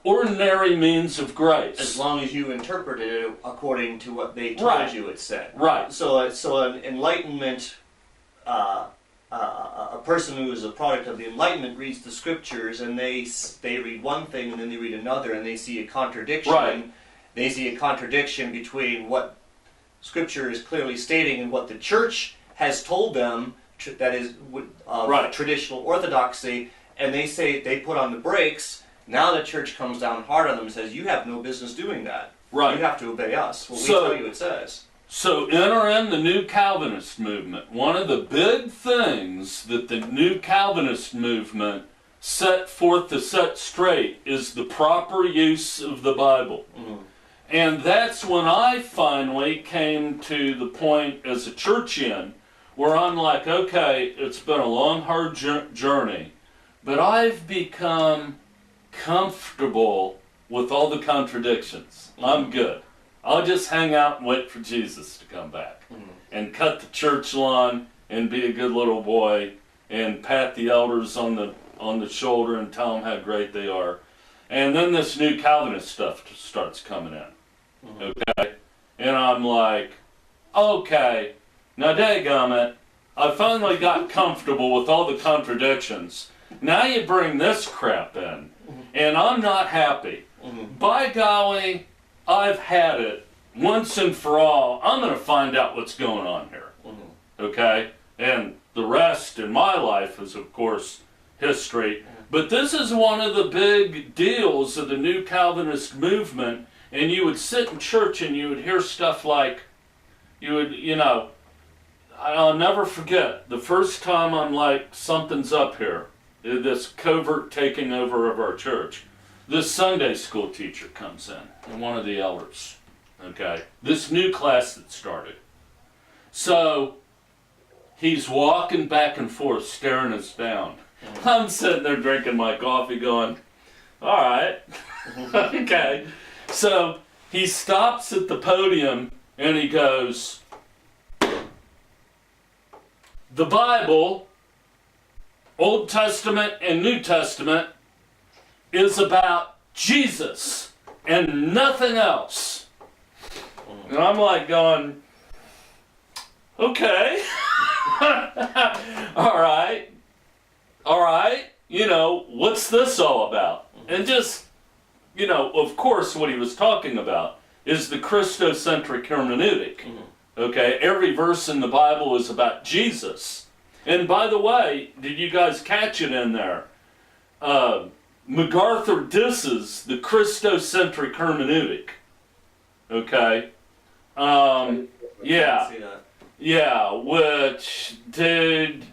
ordinary means of grace. As long as you interpreted it according to what they told you it said. Right. So an Enlightenment, a person who is a product of the Enlightenment reads the Scriptures, and they read one thing and then they read another, and they see a contradiction. Right. They see a contradiction between what Scripture is clearly stating and what the Church has told them, that is traditional orthodoxy, and they put on the brakes. Now the Church comes down hard on them and says, you have no business doing that. Right. You have to obey us. Well, we tell you it says. So enter in the New Calvinist movement. One of the big things that the New Calvinist movement set forth to set straight is the proper use of the Bible. Mm-hmm. And that's when I finally came to the point as a churchian where I'm like, okay, it's been a long, hard journey, but I've become comfortable with all the contradictions. Mm-hmm. I'm good. I'll just hang out and wait for Jesus to come back. Mm-hmm. And cut the church lawn and be a good little boy and pat the elders on the shoulder and tell them how great they are. And then this New Calvinist stuff starts coming in. Mm-hmm. Okay? And I'm like, okay, now dadgummit, I finally got comfortable with all the contradictions. Now you bring this crap in, and I'm not happy. Mm-hmm. By golly, I've had it once and for all. I'm going to find out what's going on here. Mm-hmm. Okay? And the rest in my life is, of course, history. Mm-hmm. But this is one of the big deals of the New Calvinist movement. And you would sit in church and you would hear stuff like, I'll never forget the first time I'm like, something's up here. This covert taking over of our church. This Sunday school teacher comes in, and one of the elders, okay? This new class that started. So, he's walking back and forth, staring us down. I'm sitting there drinking my coffee going, all right, okay. So, he stops at the podium, and he goes, the Bible, Old Testament and New Testament, is about Jesus and nothing else. And I'm like going, okay, all right, what's this all about? And just, of course what he was talking about is the Christocentric hermeneutic. Okay, every verse in the Bible is about Jesus. And by the way, did you guys catch it in there? MacArthur disses the Christocentric hermeneutic. Okay? Yeah, which, dude,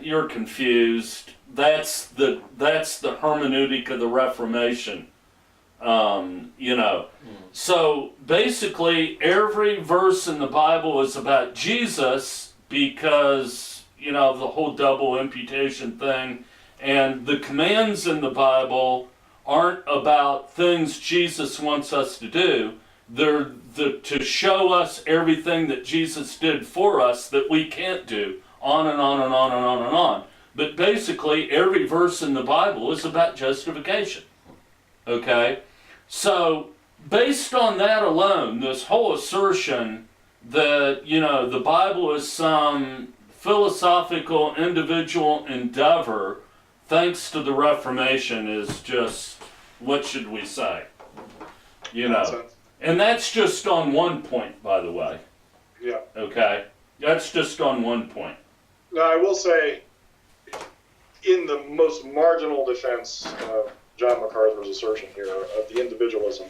you're confused. That's the hermeneutic of the Reformation. So basically every verse in the Bible is about Jesus because, the whole double imputation thing, and the commands in the Bible aren't about things Jesus wants us to do. They're to show us everything that Jesus did for us that we can't do, on and on and on and on and on. But basically every verse in the Bible is about justification. Okay? So, based on that alone, this whole assertion that, the Bible is some philosophical individual endeavor, thanks to the Reformation, is just, what should we say? And that's just on one point, by the way. Yeah. Okay? That's just on one point. Now, I will say, in the most marginal defense of John MacArthur's assertion here of the individualism,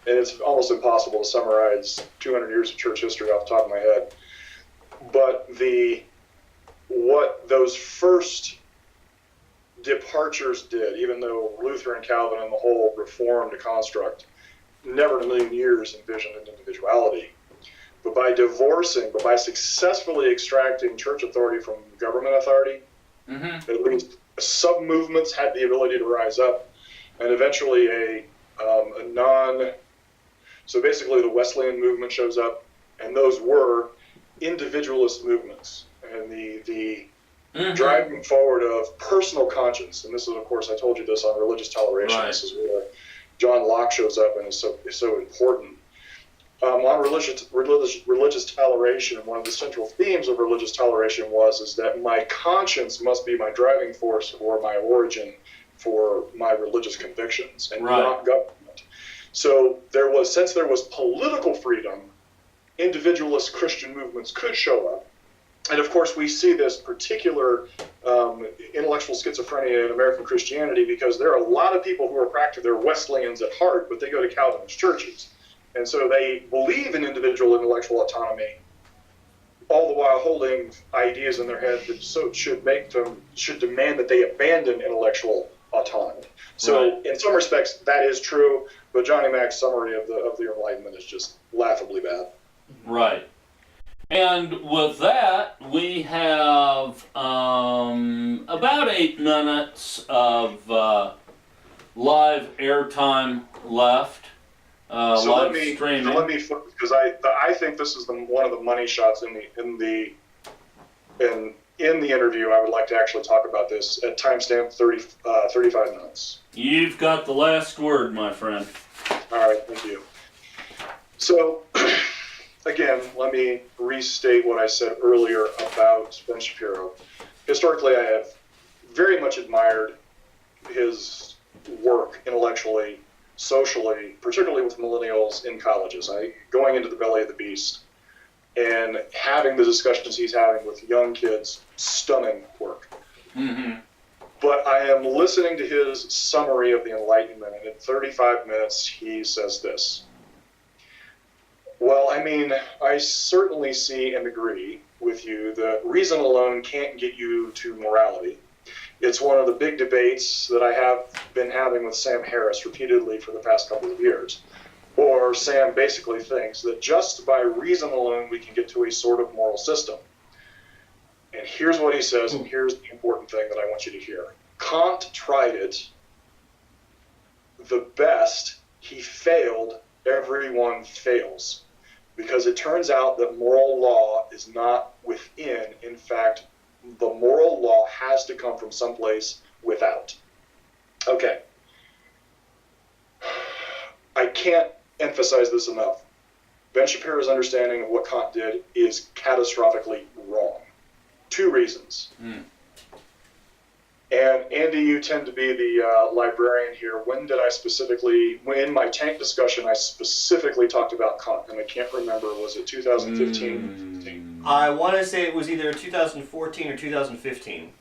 and it's almost impossible to summarize 200 years of church history off the top of my head, but what those first departures did, even though Luther and Calvin and the whole Reformed construct never in a million years envisioned an individuality. But by successfully extracting church authority from government authority, at least sub-movements had the ability to rise up, and eventually so basically the Wesleyan movement shows up, and those were individualist movements, and the driving forward of personal conscience, and this is, of course, I told you this on religious toleration. Right. This is where John Locke shows up and is so important. On religious toleration, one of the central themes of religious toleration is that my conscience must be my driving force or my origin for my religious convictions, and not government. So since there was political freedom, individualist Christian movements could show up. And of course, we see this particular intellectual schizophrenia in American Christianity because there are a lot of people who are practically, they're Wesleyans at heart, but they go to Calvinist churches. And so they believe in individual intellectual autonomy, all the while holding ideas in their head that should demand that they abandon intellectual autonomy. So in some respects, that is true, but Johnny Mac's summary of the Enlightenment is just laughably bad. Right. And with that, we have about 8 minutes of live airtime left. Live streaming. Let me because I think this is one of the money shots in the interview. I would like to actually talk about this at timestamp 35 minutes. You've got the last word, my friend. All right, thank you. So, again, let me restate what I said earlier about Ben Shapiro. Historically, I have very much admired his work intellectually, socially, particularly with millennials in colleges. Going into the belly of the beast and having the discussions he's having with young kids, stunning work. Mm-hmm. But I am listening to his summary of the Enlightenment, and in 35 minutes he says this. Well, I mean, I certainly see and agree with you that reason alone can't get you to morality. It's one of the big debates that I have been having with Sam Harris repeatedly for the past couple of years. Or Sam basically thinks that just by reason alone we can get to a sort of moral system. And here's what he says, and here's the important thing that I want you to hear. Kant tried it. The best, he failed, everyone fails. Because it turns out that moral law is not within. In fact, the moral law has to come from someplace without. Okay. I can't emphasize this enough. Ben Shapiro's understanding of what Kant did is catastrophically wrong. 2 reasons. And Andy, you tend to be the librarian here. In my TANC discussion, I specifically talked about Kant, and I can't remember, was it 2015? I want to say it was either 2014 or 2015.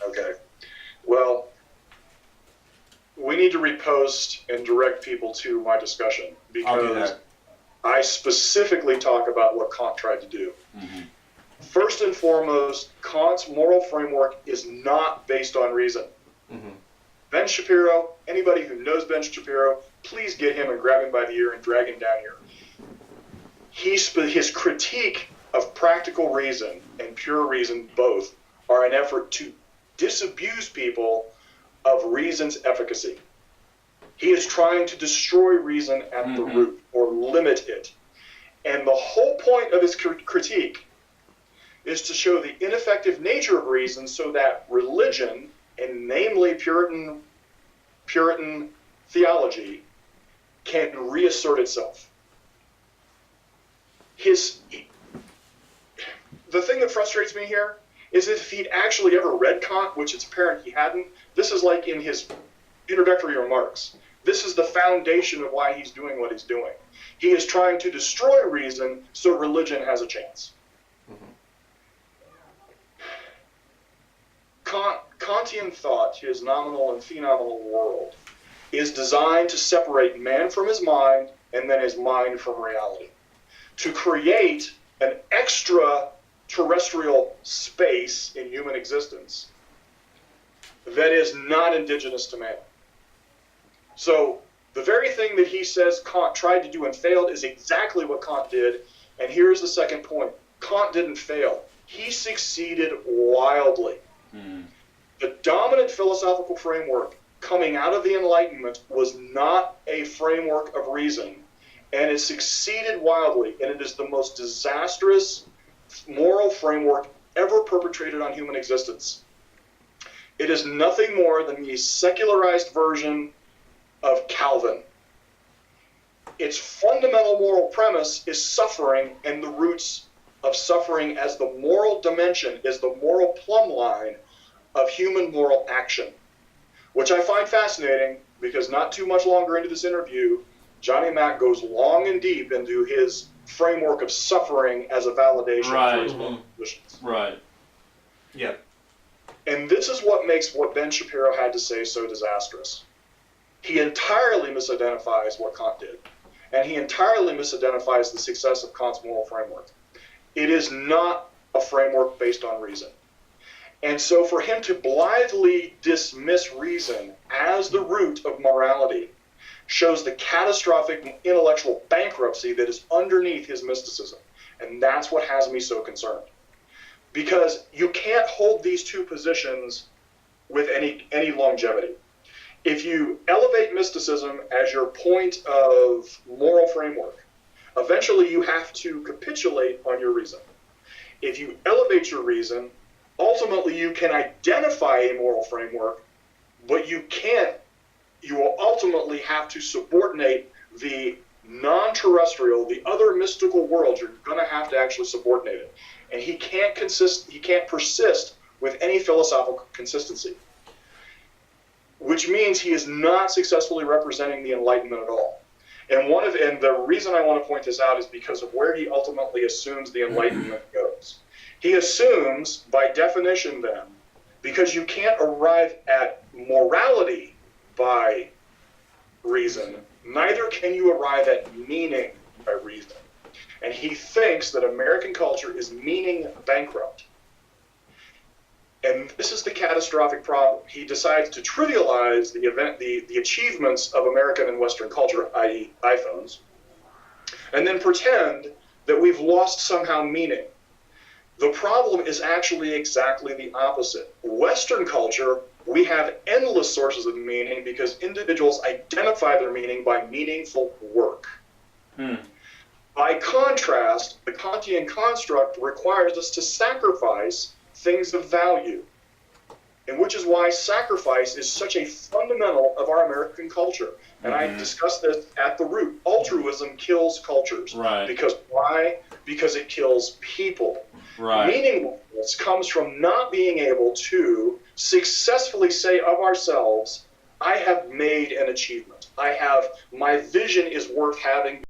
Okay. Well, we need to repost and direct people to my discussion, because I specifically talk about what Kant tried to do. Mm-hmm. First and foremost, Kant's moral framework is not based on reason. Mm-hmm. Ben Shapiro, anybody who knows Ben Shapiro, please get him and grab him by the ear and drag him down here. His critique of practical reason and pure reason both are an effort to disabuse people of reason's efficacy. He is trying to destroy reason at the root, or limit it. And the whole point of his critique is to show the ineffective nature of reason so that religion, and namely Puritan theology, can reassert itself. The thing that frustrates me here is that if he'd actually ever read Kant, which it's apparent he hadn't, this is like in his introductory remarks. This is the foundation of why he's doing what he's doing. He is trying to destroy reason so religion has a chance. Kantian thought, his nominal and phenomenal world, is designed to separate man from his mind and then his mind from reality. To create an extraterrestrial space in human existence that is not indigenous to man. So the very thing that he says Kant tried to do and failed is exactly what Kant did. And here's the second point. Kant didn't fail. He succeeded wildly. The dominant philosophical framework coming out of the Enlightenment was not a framework of reason, and it succeeded wildly, and it is the most disastrous moral framework ever perpetrated on human existence. It is nothing more than the secularized version of Calvin. Its fundamental moral premise is suffering, and the roots of suffering as the moral dimension is the moral plumb line of human moral action, which I find fascinating because not too much longer into this interview, Johnny Mac goes long and deep into his framework of suffering as a validation for his moral positions. Right. Yep. And this is what makes what Ben Shapiro had to say so disastrous. He entirely misidentifies what Kant did, and he entirely misidentifies the success of Kant's moral framework. It is not a framework based on reason. And so for him to blithely dismiss reason as the root of morality shows the catastrophic intellectual bankruptcy that is underneath his mysticism. And that's what has me so concerned. Because you can't hold these two positions with any longevity. If you elevate mysticism as your point of moral framework, eventually you have to capitulate on your reason. If you elevate your reason, ultimately you can identify a moral framework, but you will ultimately have to subordinate the non-terrestrial, the other mystical world. You're going to have to actually subordinate it. And he can't persist with any philosophical consistency, which means he is not successfully representing the Enlightenment at all. And the reason I want to point this out is because of where he ultimately assumes the Enlightenment goes. He assumes, by definition then, because you can't arrive at morality by reason, neither can you arrive at meaning by reason. And he thinks that American culture is meaning bankrupt. And this is the catastrophic problem. He decides to trivialize the achievements of American and Western culture, i.e. iPhones, and then pretend that we've lost somehow meaning. The problem is actually exactly the opposite. Western culture, we have endless sources of meaning because individuals identify their meaning by meaningful work. By contrast, the Kantian construct requires us to sacrifice things of value, and which is why sacrifice is such a fundamental of our American culture. And I discussed this at the root. Altruism kills cultures. Right. Because why? Because it kills people. Right. Meaninglessness comes from not being able to successfully say of ourselves, I have made an achievement. My vision is worth having